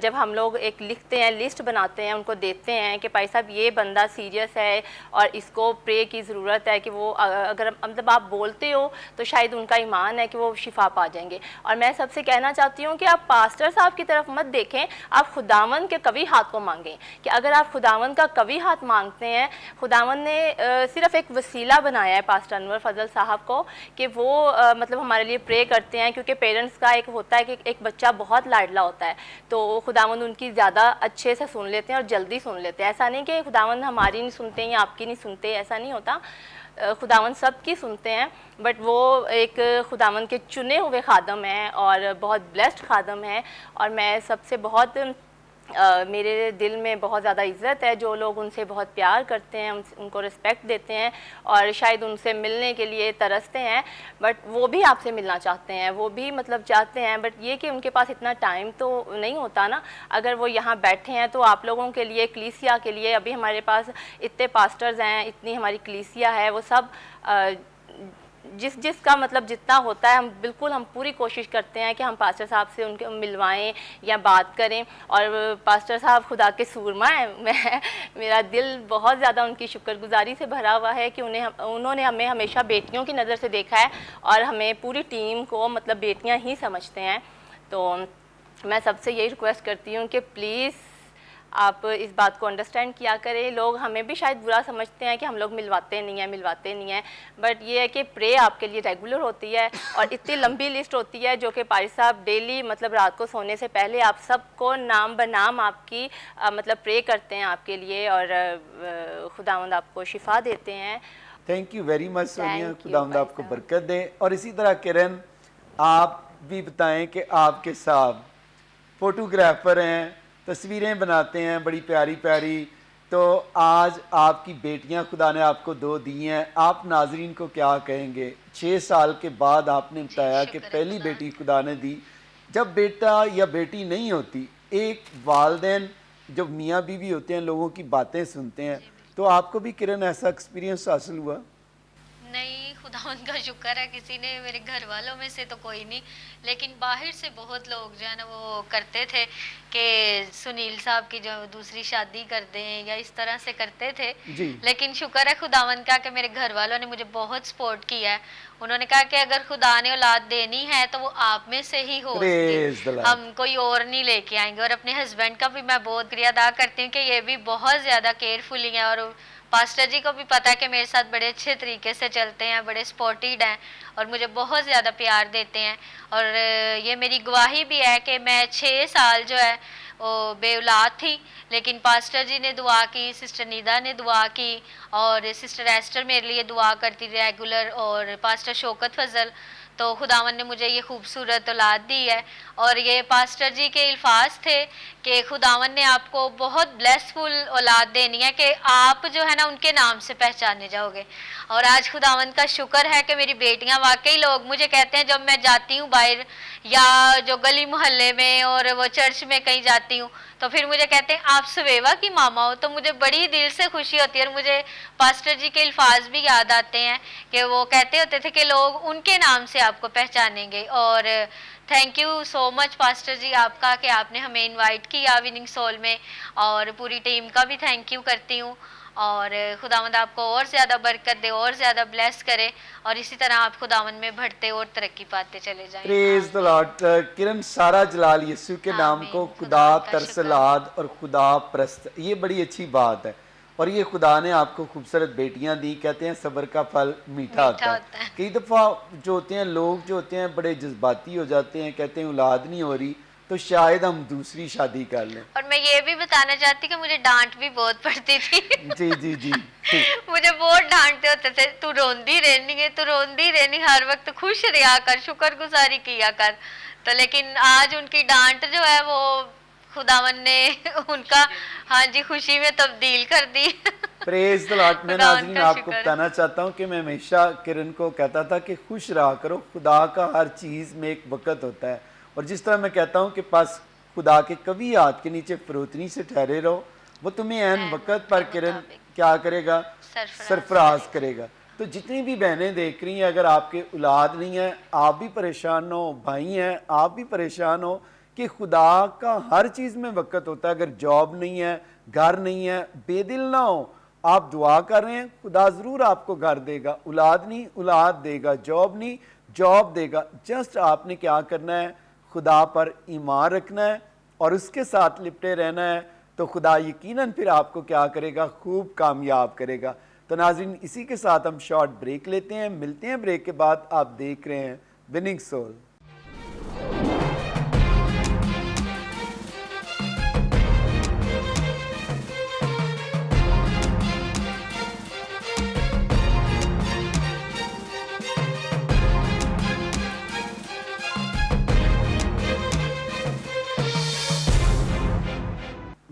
जब हम लोग एक लिखते हैं, लिस्ट बनाते हैं, उनको देते हैं कि भाई साहब ये बंदा सीरियस है और इसको प्रे की ज़रूरत है कि वो अगर मतलब आप बोलते हो तो शायद उनका ईमान है कि वो शिफा पा जाएंगे। और मैं सबसे कहना चाहती हूँ कि आप पास्टर साहब की तरफ मत देखें, आप खुदावन के कवी हाथ को मांगें। कि अगर आप खुदावन का कवी हाथ मांगते हैं, खुदावन ने सिर्फ एक वसीला बनाया है पास्टर अनवर फजल साहब को कि वो मतलब हमारे लिए प्रे करते हैं, क्योंकि पेरेंट्स का एक होता है कि एक बच्चा बहुत लाडला होता है तो खुदावंद उनकी ज़्यादा अच्छे से सुन लेते हैं और जल्दी सुन लेते हैं। ऐसा नहीं कि खुदावंद हमारी नहीं सुनते या आपकी नहीं सुनते, ऐसा नहीं होता। खुदावंद सबकी सुनते हैं, बट वो एक खुदावंद के चुने हुए खादम हैं और बहुत ब्लेस्ड खादम हैं। और मैं सबसे बहुत मेरे दिल में बहुत ज़्यादा इज़्ज़त है जो लोग उनसे बहुत प्यार करते हैं, उनको रिस्पेक्ट देते हैं और शायद उनसे मिलने के लिए तरसते हैं, बट वो भी आपसे मिलना चाहते हैं, वो भी मतलब चाहते हैं, बट ये कि उनके पास इतना टाइम तो नहीं होता ना। अगर वो यहाँ बैठे हैं तो आप लोगों के लिए, कलीसिया के लिए, अभी हमारे पास इतने पास्टर्स हैं, इतनी हमारी कलीसिया है, वो सब जिसका मतलब जितना होता है हम पूरी कोशिश करते हैं कि हम पास्टर साहब से उनके मिलवाएं या बात करें। और पास्टर साहब खुदा के सूरमा हैं। मेरा दिल बहुत ज़्यादा उनकी शुक्रगुजारी से भरा हुआ है कि उन्होंने हमें हमेशा बेटियों की नज़र से देखा है और हमें पूरी टीम को मतलब बेटियां ही समझते हैं। तो मैं सबसे यही रिक्वेस्ट करती हूँ कि प्लीज़ आप इस बात को अंडरस्टैंड किया करें। लोग हमें भी शायद बुरा समझते हैं कि हम लोग मिलवाते नहीं हैं, बट ये है कि प्रे आपके लिए रेगुलर होती है और इतनी लंबी लिस्ट होती है जो कि पारी साहब डेली मतलब रात को सोने से पहले आप सबको नाम बनाम आपकी मतलब प्रे करते हैं आपके लिए और खुदावंद आपको शिफा देते हैं। Thank you very much Sonia, Thank you, खुदावंद भाई आपको साहब। बरकत दे। और इसी तरह किरण, आप भी बताएं कि आपके साहब फोटोग्राफर हैं, तस्वीरें बनाते हैं बड़ी प्यारी प्यारी, तो आज आपकी बेटियां खुदा ने आपको 2 दी हैं, आप नाजरीन को क्या कहेंगे? 6 साल के बाद आपने बताया कि शुक्र है पहली खुदा। बेटी खुदा ने दी। जब बेटा या बेटी नहीं होती, एक वालदेन जब मियाँ बीवी होते हैं लोगों की बातें सुनते हैं, तो आपको भी किरण ऐसा एक्सपीरियंस हासिल हुआ? नहीं, खुदावंद का शुक्र है किसी ने, मेरे घर वालों में से तो कोई नहीं, लेकिन बाहर से बहुत लोग जो है ना वो करते थे कि सुनील साहब की जो दूसरी शादी कर दें या इस तरह से करते थे। जी। लेकिन शुक्र है खुदावंद का कि मेरे घर वालों ने मुझे बहुत सपोर्ट किया है। उन्होंने कहा कि अगर खुदा ने औलाद देनी है तो वो आप में से ही Praise the होगी, Lord. हम कोई और नहीं लेके आएंगे। और अपने हस्बैंड का भी मैं बहुत शुक्रिया अदा करती हूँ कि ये भी बहुत ज़्यादा केयरफुली है, और पास्टर जी को भी पता है कि मेरे साथ बड़े अच्छे तरीके से चलते हैं, बड़े सपोर्टेड हैं और मुझे बहुत ज़्यादा प्यार देते हैं। और ये मेरी गवाही भी है कि मैं 6 साल जो है वो बेऔलाद थी, लेकिन पास्टर जी ने दुआ की, सिस्टर नीदा ने दुआ की और सिस्टर एस्टर मेरे लिए दुआ करती रेगुलर, और पास्टर शौकत फजल, तो खुदावन ने मुझे ये खूबसूरत औलाद दी है। और ये पास्टर जी के अल्फाज थे कि खुदावन ने आपको बहुत ब्लेसफुल औलाद देनी है कि आप जो है ना उनके नाम से पहचाने जाओगे। और आज खुदावन का शुक्र है कि मेरी बेटियां, वाकई लोग मुझे कहते हैं जब मैं जाती हूँ बाहर या जो गली मोहल्ले में और वो चर्च में कहीं जाती हूँ, तो फिर मुझे कहते हैं आप सवेवा की मामा हो, तो मुझे बड़ी दिल से खुशी होती है। और मुझे पास्टर जी के अल्फाज भी याद आते हैं कि वो कहते होते थे कि लोग उनके नाम से आपको पहचानेंगे। और thank you so much pastor ji आपका कि आपने हमें इनवाइट किया विनिंग सोल में, और पूरी टीम का भी थैंक यू करती हूँ। और खुदावंद आपको और ज़्यादा बरकत दे, और ज़्यादा ब्लेस करे, और इसी तरह आप खुदावंद में बढ़ते और तरक्की पाते चले जाएं। Praise the Lord. किरण, सारा जलाल यीशु के नाम आमीन। को। खुदा खुदा का तरसलाद और खुदा परस्त, ये बड़ी अच्छी बात है। और ये खुदा ने आपको खूबसूरत बेटियां दी। कहते हैं सब्र का फल मीठा होता होता है। है। कई दफ़ा जो होते हैं लोग जो होते हैं बड़े जज्बाती हो जाते हैं, कहते हैं औलाद नहीं हो रही तो शायद हम दूसरी शादी कर लें। और मैं ये भी बताना चाहती कि मुझे डांट भी बहुत पड़ती थी। जी जी जी। मुझे बहुत डांटते होते थे, तू रोंदी रहनी है, तू रोंदी रहनी, हर वक्त खुश रहा कर, शुक्रगुजारी किया कर। तो लेकिन आज उनकी डांट जो है वो खुदावन ने उनका हाँ जी खुशी में तब्दील कर दी। Praise the Lord. मैं खुदावन नाज़रीन का आपको शुक्र है। बताना चाहता हूँ कि मैं हमेशा किरण को कहता था कि खुश रहा करो, खुदा का हर चीज़ में एक वक़्त होता है। और जिस तरह मैं कहता हूँ कि पास खुदा के कभी हाथ के नीचे फरोतनी से ठहरे रहो, वो तुम्हें ऐन वक़्त पर किरण क्या करेगा? सरफराज करेगा। तो जितनी भी बहनें देख रही हैं, अगर आपके औलाद नहीं है, आप भी परेशान हो, भाई हैं आप भी परेशान हो कि खुदा का हर चीज़ में वक़्त होता है। अगर जॉब नहीं है, घर नहीं है, बेदिल ना हो, आप दुआ कर रहे हैं, खुदा ज़रूर आपको घर देगा। औलाद नहीं, औलाद देगा। जॉब नहीं, जॉब देगा। जस्ट आपने क्या करना है? खुदा पर ईमान रखना है और उसके साथ लिपटे रहना है, तो खुदा यकीनन फिर आपको क्या करेगा? खूब कामयाब करेगा। तो नाज़रीन, इसी के साथ हम शॉर्ट ब्रेक लेते हैं, मिलते हैं ब्रेक के बाद। आप देख रहे हैं विनिंग सोल।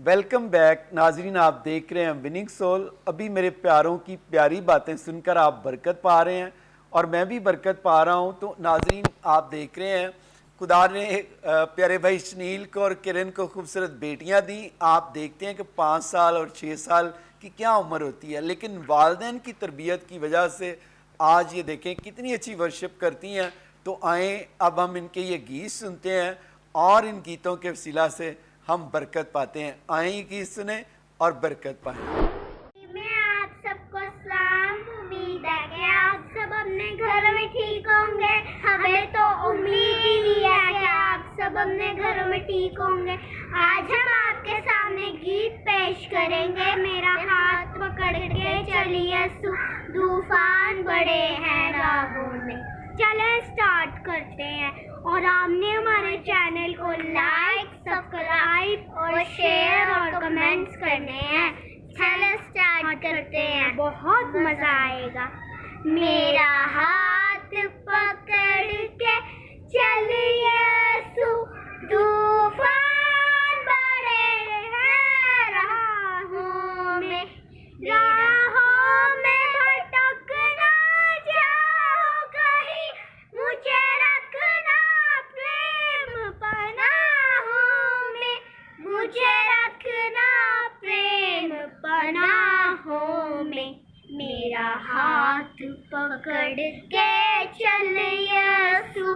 वेलकम बैक नाजरीन, आप देख रहे हैं विनिंग सोल। अभी मेरे प्यारों की प्यारी बातें सुनकर आप बरकत पा रहे हैं और मैं भी बरकत पा रहा हूं। तो नाजरीन, आप देख रहे हैं खुदा ने प्यारे भाई सुनील को और किरण को खूबसूरत बेटियां दी। आप देखते हैं कि 5 साल और 6 साल की क्या उम्र होती है, लेकिन वालिदैन की तरबियत की वजह से आज ये देखें कितनी अच्छी वर्शिप करती हैं। तो आए अब हम इनके ये गीत सुनते हैं और इन गीतों के वसीला से हम बरकत पाते हैं। आए ये गीत सुने और बरकत पाएं। मैं आप सबको सलाम, उम्मीद है कि आप सब अपने घर में ठीक होंगे। हमें तो उम्मीद ही नहीं है कि आप सब अपने घरों में ठीक होंगे। आज हम आपके सामने गीत पेश करेंगे, मेरा हाथ पकड़ के चलिए तूफान बड़े हैं राहों में। चले स्टार्ट करते हैं। और आपने हमारे चैनल को लाइक, सब्सक्राइब और शेयर और कमेंट्स करने हैं। चलो स्टार्ट करते हैं। बहुत मजा आएगा। मेरा हाथ पकड़ के चल यीशु, तूफान बड़े हैं राहों में भटक ना जाओ कहीं, मुझे रखना प्रेम पनाहों में, मुझे रखना प्रेम पनाहों में। मेरा हाथ पकड़ के चल यीशु,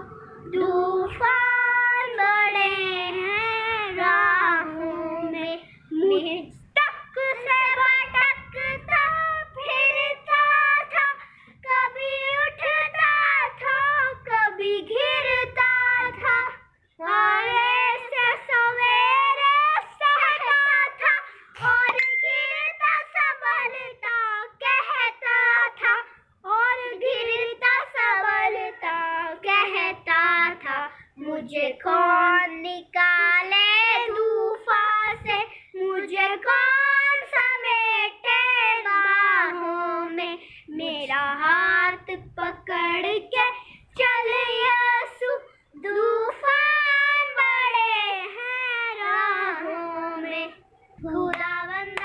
तूफान बड़े हैं राहों में। तक से भटकता फिरता था, कभी उठता था कभी गिरता था, वाले से सवेरे सहता था और गिरता सबलता कहता था, और गिरता सबलता कहता था। मुझे कौन निकाले तूफान से, मुझे कौन समेटे बाहों में। मेरा हाथ पकड़ के चल यीशु, तूफान बड़े हैं राहों में। खुदावंद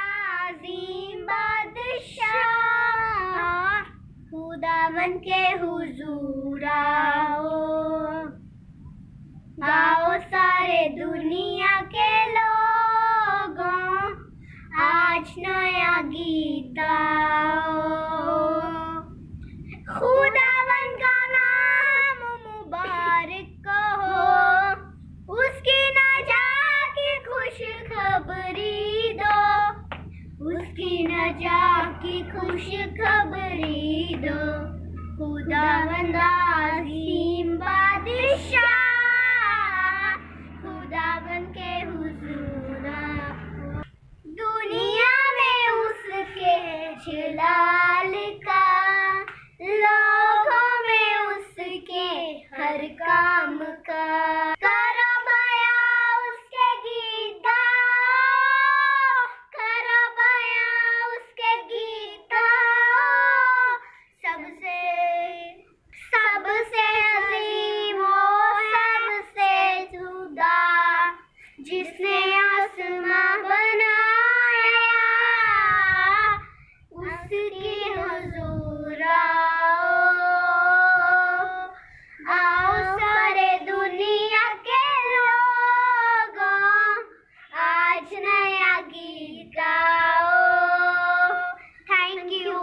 अज़ीम बादशाह, खुदावन के हुजूर आओ, गाओ सारे दुनिया के लोगों, आज नया गीत गाओ। खुदावन का नाम मुबारक हो, उसकी नजात की खुशखबरी दो, उसकी नजात की खुशखबरी दो। खुदावंद अज़ीम बादशाह, खुदावन के हुजूर आओ। दुनिया में उसके जलाल का, लोगों में उसके हर काम का, करो बया उसके गीत गाओ, करो बया उसके गीत गाओ। सबसे सबसे अजीम वो सबसे जुदा, जिसने आसमां बनाया, उसकी हुजूर आओ सारे दुनिया के लोगों, आज नया गीत गाओ। Thank you.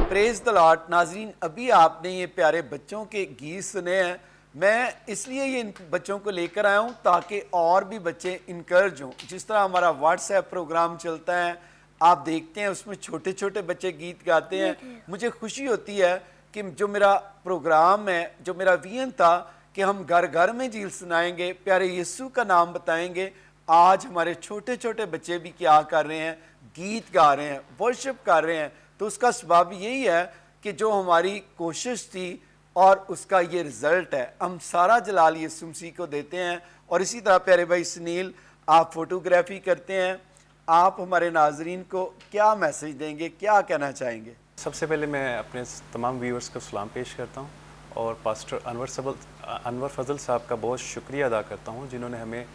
Praise the Lord. नाजरीन, अभी आपने ये प्यारे बच्चों के गीत सुने हैं। मैं इसलिए ये इन बच्चों को लेकर आया हूँ ताकि और भी बच्चे इनकरेज हों। जिस तरह हमारा व्हाट्सएप प्रोग्राम चलता है, आप देखते हैं उसमें छोटे छोटे बच्चे गीत गाते हैं। मुझे खुशी होती है कि जो मेरा प्रोग्राम है, जो मेरा विजन था कि हम घर घर में झील सुनाएंगे, प्यारे यीशु का नाम बताएंगे, आज हमारे छोटे छोटे बच्चे भी क्या कर रहे हैं, गीत गा रहे हैं, वर्शिप कर रहे हैं। तो उसका सबब यही है कि जो हमारी कोशिश थी और उसका ये रिज़ल्ट है, हम सारा जलाल यीशु मसीह को देते हैं। और इसी तरह प्यारे भाई सुनील, आप फोटोग्राफी करते हैं, आप हमारे नाजरीन को क्या मैसेज देंगे, क्या कहना चाहेंगे? सबसे पहले मैं अपने तमाम व्यूअर्स को सलाम पेश करता हूँ और पास्टर अनवर फजल साहब का बहुत शुक्रिया अदा करता हूँ जिन्होंने हमें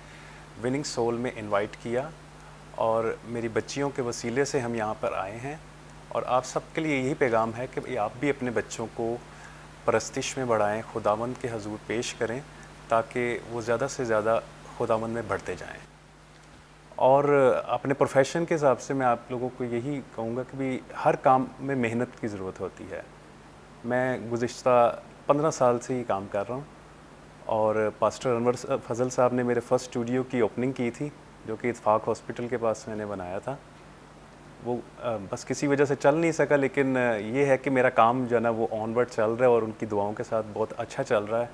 विनिंग सोल में इनवाइट किया और मेरी बच्चियों के वसीले से हम यहाँ पर आए हैं। और आप सबके लिए यही पैगाम है कि आप भी अपने बच्चों को परस्तिश में बढ़ाएं, खुदावंद के हजूर पेश करें ताकि वो ज़्यादा से ज़्यादा खुदावंद में बढ़ते जाएं। और अपने प्रोफेशन के हिसाब से मैं आप लोगों को यही कहूँगा कि भी हर काम में मेहनत की ज़रूरत होती है। मैं गुज़िश्ता 15 साल से ही काम कर रहा हूँ और पास्टर अनवर फजल साहब ने मेरे फर्स्ट स्टूडियो की ओपनिंग की थी जो कि इत्फाक हॉस्पिटल के पास मैंने बनाया था। वो बस किसी वजह से चल नहीं सका, लेकिन ये है कि मेरा काम जो है ना वो ऑनवर्ड चल रहा है और उनकी दुआओं के साथ बहुत अच्छा चल रहा है।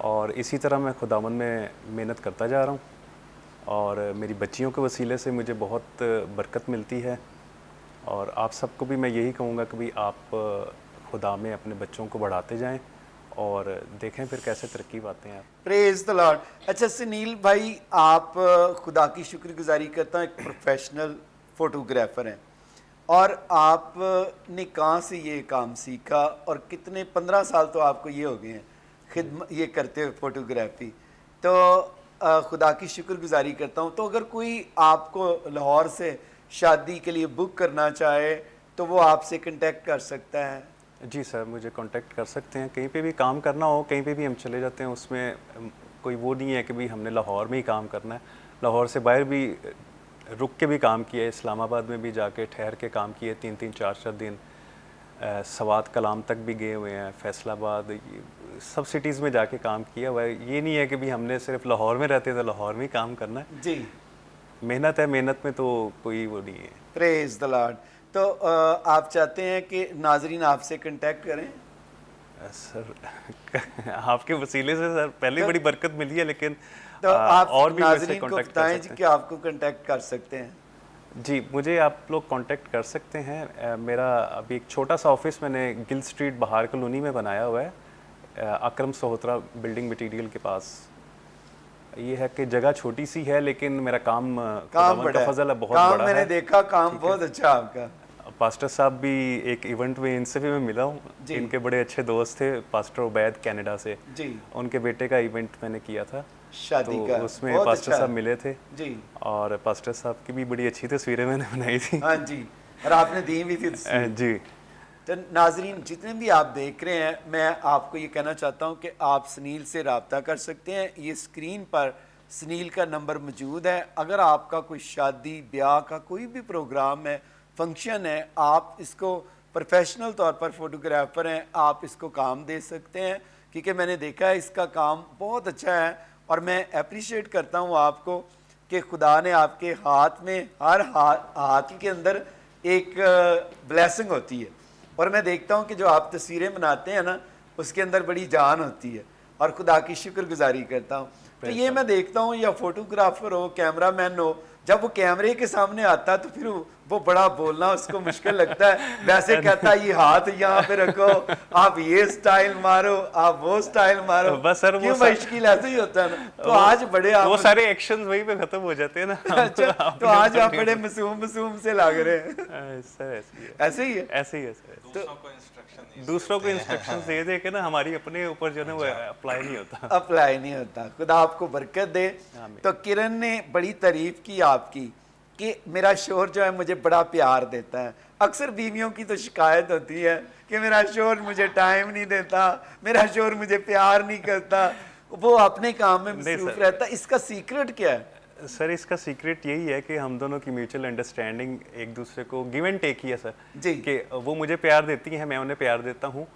और इसी तरह मैं खुदावंद में मेहनत करता जा रहा हूँ और मेरी बच्चियों के वसीले से मुझे बहुत बरकत मिलती है। और आप सबको भी मैं यही कहूँगा कि भी आप खुदा में अपने बच्चों को बढ़ाते जाएं और देखें फिर कैसे तरक्की पाते हैं आप। Praise the Lord. अच्छा सुनील भाई, आप खुदा की शुक्रगुजारी करता हूँ, एक प्रोफेशनल फ़ोटोग्राफ़र हैं और आपने कहाँ से ये काम सीखा और कितने 15 साल तो आपको ये हो गए हैं खिदमत ये करते हुए फोटोग्राफी। तो खुदा की शुक्रगुजारी करता हूँ। तो अगर कोई आपको लाहौर से शादी के लिए बुक करना चाहे तो वो आपसे कांटेक्ट कर सकता है? जी सर, मुझे कांटेक्ट कर सकते हैं। कहीं पे भी काम करना हो, कहीं पे भी हम चले जाते हैं, उसमें कोई वो नहीं है कि भाई हमने लाहौर में ही काम करना है। लाहौर से बाहर भी रुक के भी काम किया है, इस्लामाबाद में भी जाके ठहर के काम किए 3-3 4-4 दिन, सवात कलाम तक भी गए हुए हैं, फैसलाबाद, सब सिटीज़ में जाके काम किया हुआ है। ये नहीं है कि भी हमने सिर्फ लाहौर में रहते तो लाहौर में ही काम करना है। जी, मेहनत है, मेहनत में तो कोई वो नहीं है। Praise the Lord. तो आप चाहते हैं कि नाजरीन आपसे कांटेक्ट करें? सर आपके वसीले से सर पहले बड़ी बरकत मिली है, लेकिन तो आप और भी मुझसे नाजरीन को कांटेक्ट कर बताएं सकते जी हैं। कि आपको कांटेक्ट कर सकते हैं। जी, मुझे आप लोग कांटेक्ट कर सकते हैं। मेरा अभी एक छोटा सा ऑफिस मैंने गिल स्ट्रीट बहार कॉलोनी में बनाया हुआ है, अकरम सोहत्रा बिल्डिंग मटीरियल के पास। ये है कि जगह छोटी सी है, लेकिन मेरा काम खुदावंद का फजल है, बहुत काम बड़ा मैंने है। देखा, काम बहुत अच्छा आपका। पास्टर साहब भी एक इवेंट में इनसे भी मैं मिला हूँ, जी। इनके बड़े अच्छे दोस्त थे पास्टर उबैद कनाडा से, जी, उनके बेटे का इवेंट मैंने किया था, शादी तो का उसमें बहुत पास्टर अच्छा साहब है। मिले थे जी, और पास्टर साहब की भी बड़ी अच्छी तस्वीरें मैंने बनाई थी। हाँ जी, और आपने दी भी थी तस्वीर। जी, तो नाजरीन जितने भी आप देख रहे हैं, मैं आपको ये कहना चाहता हूँ कि आप सुनील से रब्ता कर सकते हैं। ये स्क्रीन पर सुनील का नंबर मौजूद है। अगर आपका कोई शादी ब्याह का कोई भी प्रोग्राम है, फंक्शन है, आप इसको प्रोफेशनल तौर पर फोटोग्राफर हैं, आप इसको काम दे सकते हैं, क्योंकि मैंने देखा है इसका काम बहुत अच्छा है। और मैं अप्रिशिएट करता हूँ आपको कि खुदा ने आपके हाथ में, हर हाथ के अंदर एक ब्लेसिंग होती है। और मैं देखता हूँ कि जो आप तस्वीरें बनाते हैं ना, उसके अंदर बड़ी जान होती है, और खुदा की शुक्रगुजारी करता हूँ। तो ये मैं देखता हूँ, या फोटोग्राफर हो, कैमरामैन हो, जब वो कैमरे के सामने आता है तो फिर वो बड़ा बोलना उसको मुश्किल लगता है। वैसे कहता है ये हाथ यहाँ पे रखो, आप ये स्टाइल मारो, आप वो स्टाइल मारो। बस सर, क्यों मुश्किल ऐसे ही होता है ना। तो आज बड़े आप वो सारे एक्शंस वहीं पे खत्म हो जाते हैं ना। अच्छा, तो आज आप बड़े मासूम से लग रहे हैं। सर ऐसे ही है, ऐसे ही है। ऐसे ही है सर। दूसरों को इंस्ट्रक्शन दे दे के ना हमारी अपने ऊपर जो है वो अप्लाई नहीं होता। अप्लाई नहीं होता। खुदा आपको बरकत दे। तो किरण ने बड़ी तारीफ की आपकी कि मेरा शोहर जो है मुझे बड़ा प्यार देता है। अक्सर बीवियों की तो शिकायत होती है कि मेरा शोहर मुझे टाइम नहीं देता, मेरा शोहर मुझे प्यार नहीं करता, वो अपने काम में मसरूफ रहता है। इसका सीक्रेट क्या है? सर इसका सीक्रेट यही है कि हम दोनों की म्यूचुअल अंडरस्टैंडिंग, एक दूसरे को गिव एंड टेक ही है सर जी। कि वो मुझे प्यार देती हैं, मैं उन्हें प्यार देता हूँ।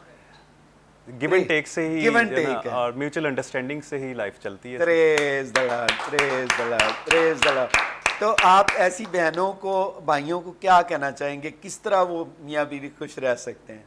गिव एंड टेक से ही गिव एंड टेक है, और म्यूचुअल अंडरस्टैंडिंग से ही लाइफ चलती है। Praise the Lord, praise the Lord, praise the Lord. तो आप ऐसी बहनों को, भाइयों को क्या कहना चाहेंगे, किस तरह वो मियाँ बीवी खुश रह सकते हैं?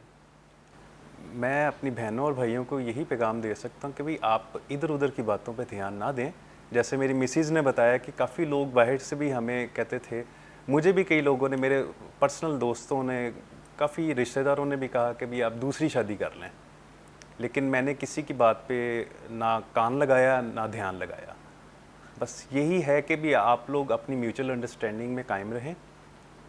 मैं अपनी बहनों और भाइयों को यही पैगाम दे सकता हूँ कि भाई आप इधर उधर की बातों पे ध्यान ना दें। जैसे मेरी मिसेज़ ने बताया कि काफ़ी लोग बाहर से भी हमें कहते थे, मुझे भी कई लोगों ने, मेरे पर्सनल दोस्तों ने, काफ़ी रिश्तेदारों ने भी कहा कि भाई आप दूसरी शादी कर लें, लेकिन मैंने किसी की बात पे ना कान लगाया ना ध्यान लगाया। बस यही है कि भी आप लोग अपनी म्यूचुअल अंडरस्टैंडिंग में कायम रहें।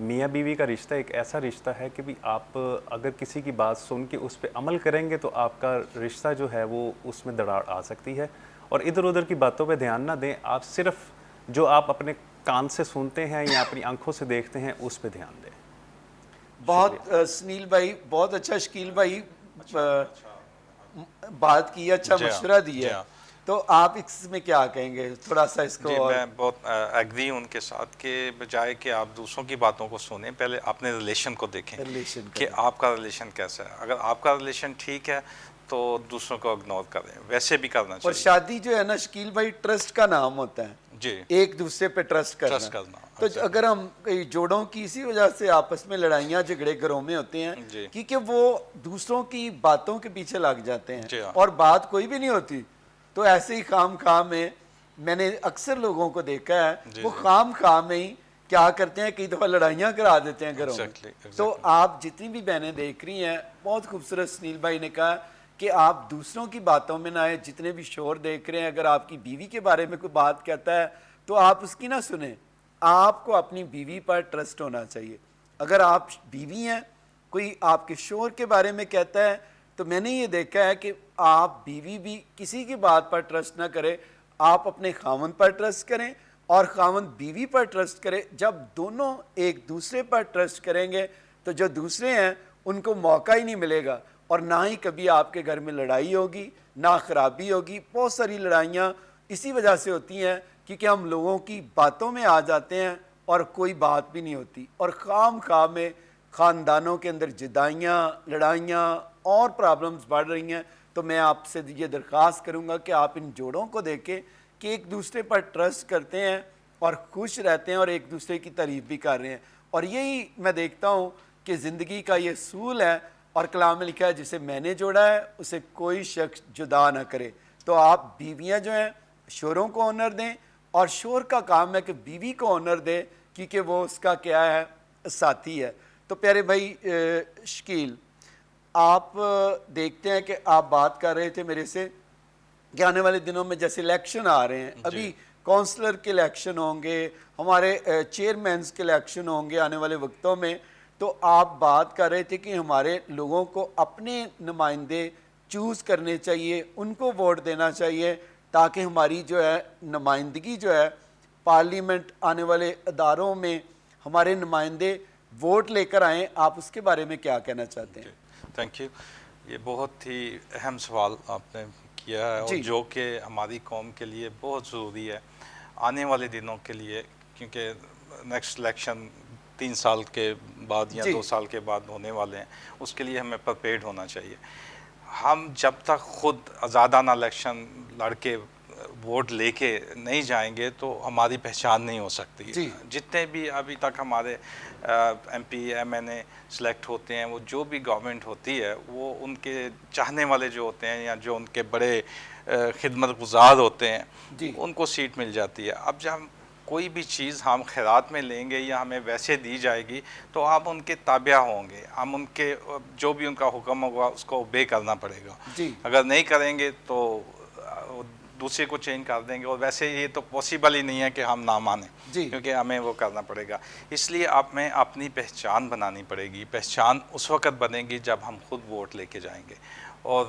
मियाँ बीवी का रिश्ता एक ऐसा रिश्ता है कि भी आप अगर किसी की बात सुन के उस पर अमल करेंगे तो आपका रिश्ता जो है वो उसमें दरार आ सकती है। और इधर उधर की बातों पे ध्यान ना दें, आप सिर्फ जो आप अपने कान से सुनते हैं या अपनी आंखों से देखते हैं उस पे ध्यान दें। बहुत सुनील भाई, बहुत अच्छा शकील भाई बात की, अच्छा मशवरा दिया। तो आप इसमें क्या कहेंगे, थोड़ा सा इसको? जी, मैं बहुत एग्री हूँ उनके साथ के बजाय कि आप दूसरों की बातों को सुने, पहले अपने रिलेशन को देखें कि आपका रिलेशन कैसा है। अगर आपका रिलेशन ठीक है तो दूसरों को इग्नोर करें, वैसे भी करना चाहिए। और शादी जो है ना शकील भाई, ट्रस्ट का नाम होता है जी, एक दूसरे पे ट्रस्ट करना। तो अगर हम कई जोड़ों की इसी वजह से आपस में लड़ाइयाँ झगड़े घरों में होते हैं, क्योंकि वो दूसरों की बातों के पीछे लग जाते हैं और बात कोई भी नहीं होती। तो ऐसे ही खाम खा में मैंने अक्सर लोगों को देखा है, वो खाम खा में ही क्या करते हैं, कई दफ़ा लड़ाइयाँ करा देते हैं घरों में। तो आप जितनी भी बहनें देख रही हैं, बहुत खूबसूरत सुनील भाई ने कहा कि आप दूसरों की बातों में ना आए। जितने भी शोर देख रहे हैं, अगर आपकी बीवी के बारे में कोई बात कहता है तो आप उसकी ना सुने, आपको अपनी बीवी पर ट्रस्ट होना चाहिए। अगर आप बीवी हैं, कोई आपके शोहर के बारे में कहता है, तो मैंने ये देखा है कि आप बीवी भी किसी की बात पर ट्रस्ट ना करें, आप अपने खामन पर ट्रस्ट करें और खामन बीवी पर ट्रस्ट करें। जब दोनों एक दूसरे पर ट्रस्ट करेंगे तो जो दूसरे हैं उनको मौका ही नहीं मिलेगा और ना ही कभी आपके घर में लड़ाई होगी, ना खराबी होगी। बहुत सारी लड़ाइयाँ इसी वजह से होती हैं क्योंकि हम लोगों की बातों में आ जाते हैं और कोई बात भी नहीं होती, और खाम खा में ख़ानदानों के अंदर जुदाइयाँ, लड़ाइयाँ और प्रॉब्लम्स बढ़ रही हैं। तो मैं आपसे ये दरख्वास्त करूँगा कि आप इन जोड़ों को देखें कि एक दूसरे पर ट्रस्ट करते हैं और खुश रहते हैं और एक दूसरे की तारीफ़ भी कर रहे हैं। और यही मैं देखता हूँ कि ज़िंदगी का ये सूल है, और कलाम में लिखा है जिसे मैंने जोड़ा है उसे कोई शख्स जुदा ना करे। तो आप बीवियाँ जो हैं शोहरों को ऑनर दें, और शोहर का काम है कि बीवी को ऑनर दें क्योंकि वो उसका क्या है, साथी है। तो प्यारे भाई शकील, आप देखते हैं कि आप बात कर रहे थे मेरे से कि आने वाले दिनों में जैसे इलेक्शन आ रहे हैं, अभी काउंसलर के इलेक्शन होंगे, हमारे चेयरमैन्स के इलेक्शन होंगे आने वाले वक्तों में, तो आप बात कर रहे थे कि हमारे लोगों को अपने नुमाइंदे चूज़ करने चाहिए, उनको वोट देना चाहिए ताकि हमारी जो है नुमाइंदगी जो है पार्लियामेंट आने वाले अदारों में हमारे नुमाइंदे वोट लेकर आएँ। आप उसके बारे में क्या कहना चाहते हैं? Thank you. ये बहुत ही अहम सवाल आपने किया है और जो कि हमारी कौम के लिए बहुत ज़रूरी है आने वाले दिनों के लिए, क्योंकि नेक्स्ट इलेक्शन 3 साल के बाद या 2 साल के बाद होने वाले हैं। उसके लिए हमें प्रिपेयर्ड होना चाहिए। हम जब तक खुद आज़ादाना इलेक्शन लड़के वोट लेके नहीं जाएंगे तो हमारी पहचान नहीं हो सकती। जितने भी अभी तक हमारे MP MNA सेलेक्ट होते हैं, वो जो भी गवर्नमेंट होती है वो उनके चाहने वाले जो होते हैं या जो उनके बड़े खिदमत गुजार होते हैं उनको सीट मिल जाती है। अब जब कोई भी चीज़ हम खैरात में लेंगे या हमें वैसे दी जाएगी तो आप उनके ताबिया होंगे, हम उनके जो भी उनका हुक्म होगा उसको ओबे करना पड़ेगा। अगर नहीं करेंगे तो दूसरे को चेंज कर देंगे, और वैसे ये तो पॉसिबल ही नहीं है कि हम ना माने, क्योंकि हमें वो करना पड़ेगा। इसलिए हमें अपनी पहचान बनानी पड़ेगी। पहचान उस वक़्त बनेगी जब हम खुद वोट लेके जाएंगे। और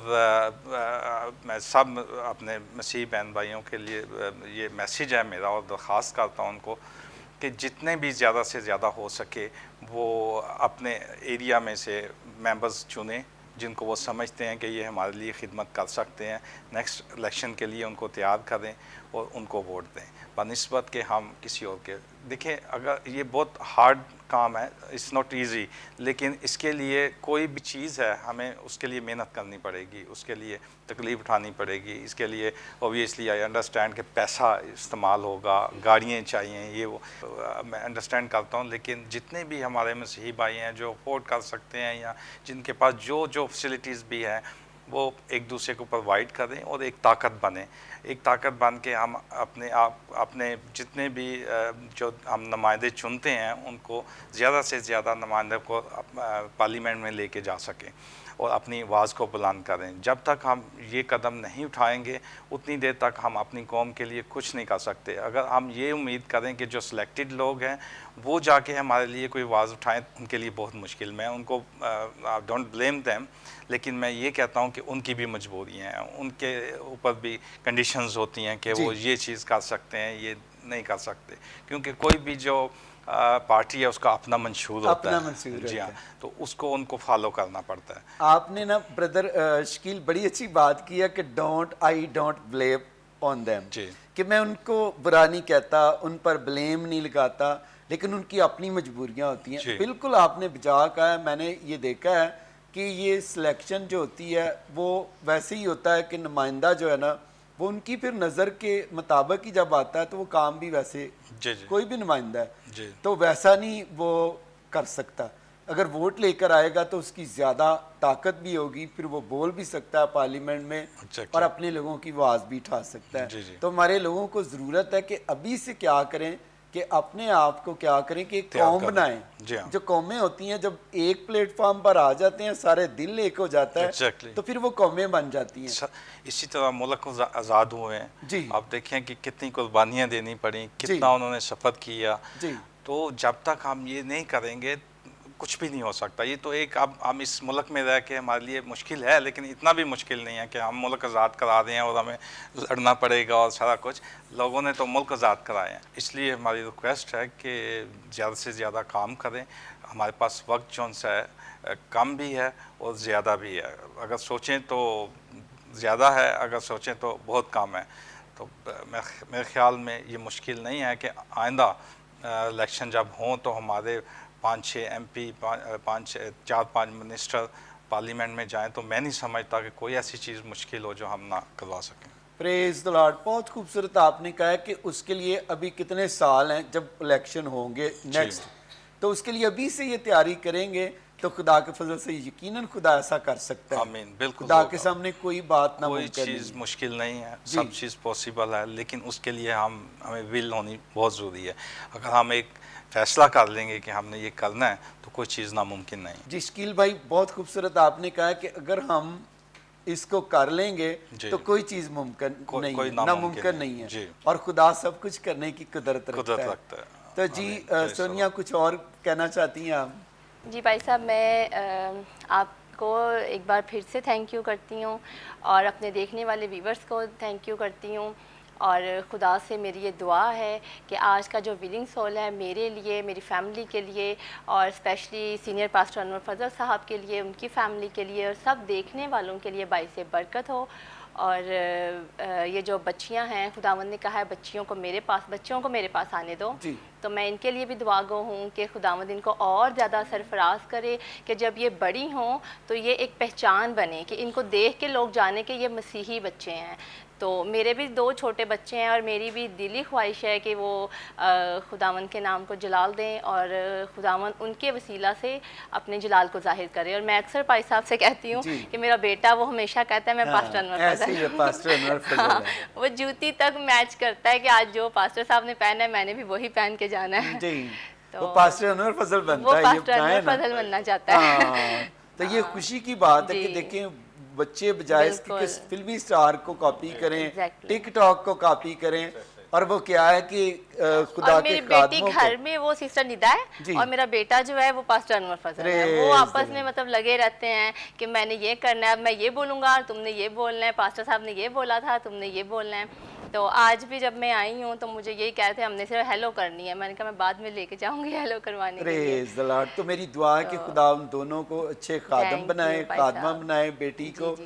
मैं सब अपने मसीह बहन भाइयों के लिए ये मैसेज है मेरा, और दरख्वास्त करता हूँ उनको कि जितने भी ज़्यादा से ज़्यादा हो सके वो अपने एरिया में से मेंबर्स चुनें जिनको वो समझते हैं कि ये हमारे लिए खिदमत कर सकते हैं। नेक्स्ट इलेक्शन के लिए उनको तैयार करें और उनको वोट दें, बनिस्बत के हम किसी और के। देखिए, अगर ये बहुत हार्ड काम है, इट्स नॉट इजी, लेकिन इसके लिए कोई भी चीज़ है हमें उसके लिए मेहनत करनी पड़ेगी, उसके लिए तकलीफ़ उठानी पड़ेगी। इसके लिए ऑब्वियसली आई अंडरस्टैंड कि पैसा इस्तेमाल होगा, गाड़ियाँ चाहिए, ये वो मैं अंडरस्टैंड करता हूँ। लेकिन जितने भी हमारे मसीही भाई हैं जो अफोर्ड कर सकते हैं या जिनके पास जो फैसिलिटीज़ भी हैं वो एक दूसरे को प्रोवाइड करें और एक ताकत बने। एक ताकत बन के हम अपने जितने भी जो हम नुमाइंदे चुनते हैं उनको ज़्यादा से ज़्यादा नुमाइंदे को पार्लियामेंट में लेके जा सकें और अपनी आवाज़ को बुलंद करें। जब तक हम ये कदम नहीं उठाएंगे उतनी देर तक हम अपनी कौम के लिए कुछ नहीं कर सकते। अगर हम ये उम्मीद करें कि जो सिलेक्टेड लोग हैं वो जाके हमारे लिए कोई आवाज़ उठाएं, उनके लिए बहुत मुश्किल। मैं उनको डोंट ब्लेम देम, लेकिन मैं ये कहता हूँ कि उनकी भी मजबूरियाँ हैं, उनके ऊपर भी कंडीशंस होती हैं कि वो ये चीज़ कर सकते हैं, ये नहीं कर सकते, क्योंकि कोई भी जो पार्टी है उसका अपना मंशूर होता है। जी हाँ, तो उसको उनको फॉलो करना पड़ता है। आपने ना ब्रदर शकील बड़ी अच्छी बात की है कि I don't blame on them, कि मैं उनको बुरा नहीं कहता, उन पर ब्लेम नहीं लगाता, लेकिन उनकी अपनी मजबूरियाँ होती हैं। बिल्कुल आपने बजा कहा है। मैंने ये देखा है कि ये सिलेक्शन जो होती है वो वैसे ही होता है कि नुमाइंदा जो है ना वो उनकी फिर नज़र के मुताबिक ही जब आता है तो वो काम भी वैसे कोई भी नुमाइंदा है तो वैसा नहीं वो कर सकता। अगर वोट लेकर आएगा तो उसकी ज़्यादा ताकत भी होगी, फिर वो बोल भी सकता है पार्लियामेंट में और अपने लोगों की आवाज़ भी उठा सकता है। तो हमारे लोगों को ज़रूरत है कि अभी से क्या करें कि अपने आप को क्या करें कि एक कौम बनाएं। जो कौमें होती हैं जब एक प्लेटफॉर्म पर आ जाते हैं सारे दिल एक हो जाता है तो फिर वो कौमें बन जाती हैं। इसी तरह मुल्क आज़ाद हुए हैं, आप देखें कि कितनी कुर्बानियाँ देनी पड़ी, कितना उन्होंने सफ़र किया। तो जब तक हम ये नहीं करेंगे कुछ भी नहीं हो सकता। ये तो एक अब हम इस मुल्क में रह के हमारे लिए मुश्किल है, लेकिन इतना भी मुश्किल नहीं है कि हम मुल्क आज़ाद करा रहे हैं और हमें लड़ना पड़ेगा और सारा कुछ। लोगों ने तो मुल्क आज़ाद कराए हैं, इसलिए हमारी रिक्वेस्ट है कि ज़्यादा से ज़्यादा काम करें। हमारे पास वक्त जो सा है कम भी है और ज़्यादा भी है। अगर सोचें तो ज़्यादा है, अगर सोचें तो बहुत कम है। तो मेरे ख्याल में ये मुश्किल नहीं है कि आइंदा इलेक्शन जब हों तो हमारे 5-6 MP 4-5 मिनिस्टर पार्लियामेंट में जाएं, तो मैं नहीं समझता कि कोई ऐसी चीज़ मुश्किल हो जो हम ना करवा सकें। Praise the Lord. बहुत खूबसूरत आपने कहा है कि उसके लिए अभी कितने साल हैं जब इलेक्शन होंगे नेक्स्ट, तो उसके लिए अभी से ये तैयारी करेंगे तो खुदा के फजल से यकीनन खुदा ऐसा कर सकता है। आमीन, बिल्कुल। खुदा के सामने कोई बात ना कोई चीज़ मुश्किल नहीं है, सब चीज़ पॉसिबल है, लेकिन उसके लिए हमें विल होनी बहुत ज़रूरी है। अगर हम एक फैसला कर लेंगे कि हमने ये करना है तो कोई चीज़ नामुमकिन नहीं। जी शकील भाई, बहुत खूबसूरत आपने कहा है कि अगर हम इसको कर लेंगे तो कोई चीज़ मुमकिन नहीं है, नामुमकिन नहीं है, और खुदा सब कुछ करने की कुदरत रखता है। तो जी सोनिया कुछ और कहना चाहती हैं आप? जी भाई साहब, मैं आपको एक बार फिर से थैंक यू करती हूँ और अपने देखने वाले व्यूवर्स को थैंक यू करती हूँ। और खुदा से मेरी ये दुआ है कि आज का जो विलिंग सोल है मेरे लिए, मेरी फैमिली के लिए और स्पेशली सीनियर पास्टर अनवर फजल साहब के लिए, उनकी फैमिली के लिए और सब देखने वालों के लिए बाइसे बरकत हो। और ये जो बच्चियां हैं, खुदावंद ने कहा है बच्चियों को मेरे पास आने दो, तो मैं इनके लिए भी दुआगो हूँ कि खुदावंद इनको और ज़्यादा सरफराज करे कि जब ये बड़ी हों तो ये एक पहचान बने, कि इनको देख के लोग जाने कि ये मसीही बच्चे हैं। तो मेरे भी 2 छोटे बच्चे हैं और मेरी भी दिली ख्वाहिश है कि वो खुदावंद के नाम को जलाल दें और खुदावंद उनके वसीला से अपने जलाल को जाहिर करे। और मैं अक्सर भाई साहब से कहती हूँ कि मेरा बेटा, वो हमेशा कहता है मैं पास्टर अनवर फजल, वो जूती तक मैच करता है कि आज जो पास्टर साहब ने पहना है मैंने भी वही पहन के जाना है। तो वो पास्टर अनवर फजल बनता है, पास्टर अनवर फजल बनना चाहता है। तो ये खुशी की बात है कि देखें बच्चे बजाय इसके कि फिल्मी स्टार को कॉपी करें, टिकटॉक को कॉपी करें, और वो क्या है कि खुदा के बेटी घर में वो सिस्टर निदा है और मेरा बेटा जो है वो पास्टर अनवर फजल है। वो आपस में मतलब लगे रहते हैं कि मैंने ये करना है, अब मैं ये बोलूँगा, तुमने ये बोलना है, पास्टर साहब ने ये बोला था, तुमने ये बोलना है। तो आज भी जब मैं आई हूँ तो मुझे यही कहते हैं हमने सिर्फ हेलो करनी है। मैंने कहा मैं बाद में लेके जाऊंगी हेलो करवाने के लिए। Praise the Lord. तो मेरी दुआ है कि खुदा उन दोनों को अच्छे खादम बनाए, खादमा बनाए बेटी को,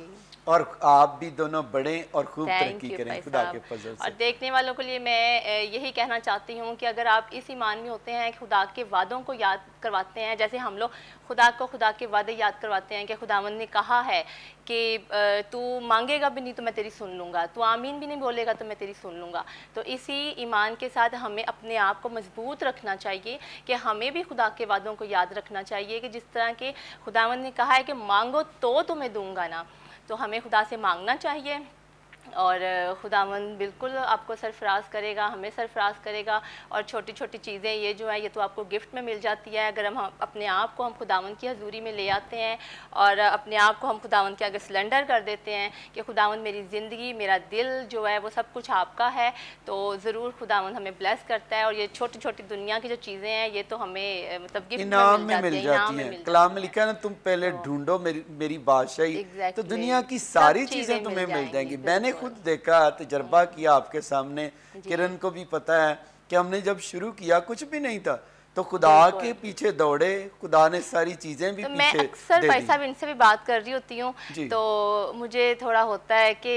और आप भी दोनों बड़े और खूब तरक्की करें खुदा के फजल से। और देखने वालों के लिए मैं यही कहना चाहती हूँ कि अगर आप इस ईमान में होते हैं कि खुदा के वादों को याद करवाते हैं, जैसे हम लोग खुदा के वादे याद करवाते हैं कि खुदावंद ने कहा है कि तू मांगेगा भी नहीं तो मैं तेरी सुन लूँगा, तू आमीन भी नहीं बोलेगा तो मैं तेरी सुन लूँगा। तो इसी ईमान के साथ हमें अपने आप को मजबूत रखना चाहिए कि हमें भी खुदा के वादों को याद रखना चाहिए कि जिस तरह के खुदावंद ने कहा है कि मांगो तो तुम्हें दूंगा ना, तो हमें खुदा से मांगना चाहिए और खुदावंद बिल्कुल आपको सरफराज करेगा, हमें सरफराज करेगा। और छोटी छोटी चीज़ें ये जो है ये तो आपको गिफ्ट में मिल जाती है अगर हम अपने आप को हम खुदावंद की हजूरी में ले आते हैं और अपने आप को हम खुदावंद के आगे सिलेंडर कर देते हैं कि खुदावंद मेरी ज़िंदगी, मेरा दिल जो है वो सब कुछ आपका है, तो ज़रूर खुदावंद हमें ब्लेस करता है। और ये छोटी छोटी दुनिया की जो चीज़ें हैं ये तो हमें मतलब गिफ्ट इनाम में मिल जाती हैं। कलाम में लिखा है ना, तुम पहले ढूंढो मेरी बादशाही, तो दुनिया की सारी चीज़ें तुम्हें मिल जाएंगी। मैंने खुद देखा, तजर्बा किया आपके सामने, किरण को भी पता है कि हमने जब शुरू किया कुछ भी नहीं था, तो खुदा के पीछे दौड़े, खुदा ने सारी चीजें भी तो पीछे मैं अक्सर भाई साहब इनसे भी बात कर रही होती हूँ तो मुझे थोड़ा होता है कि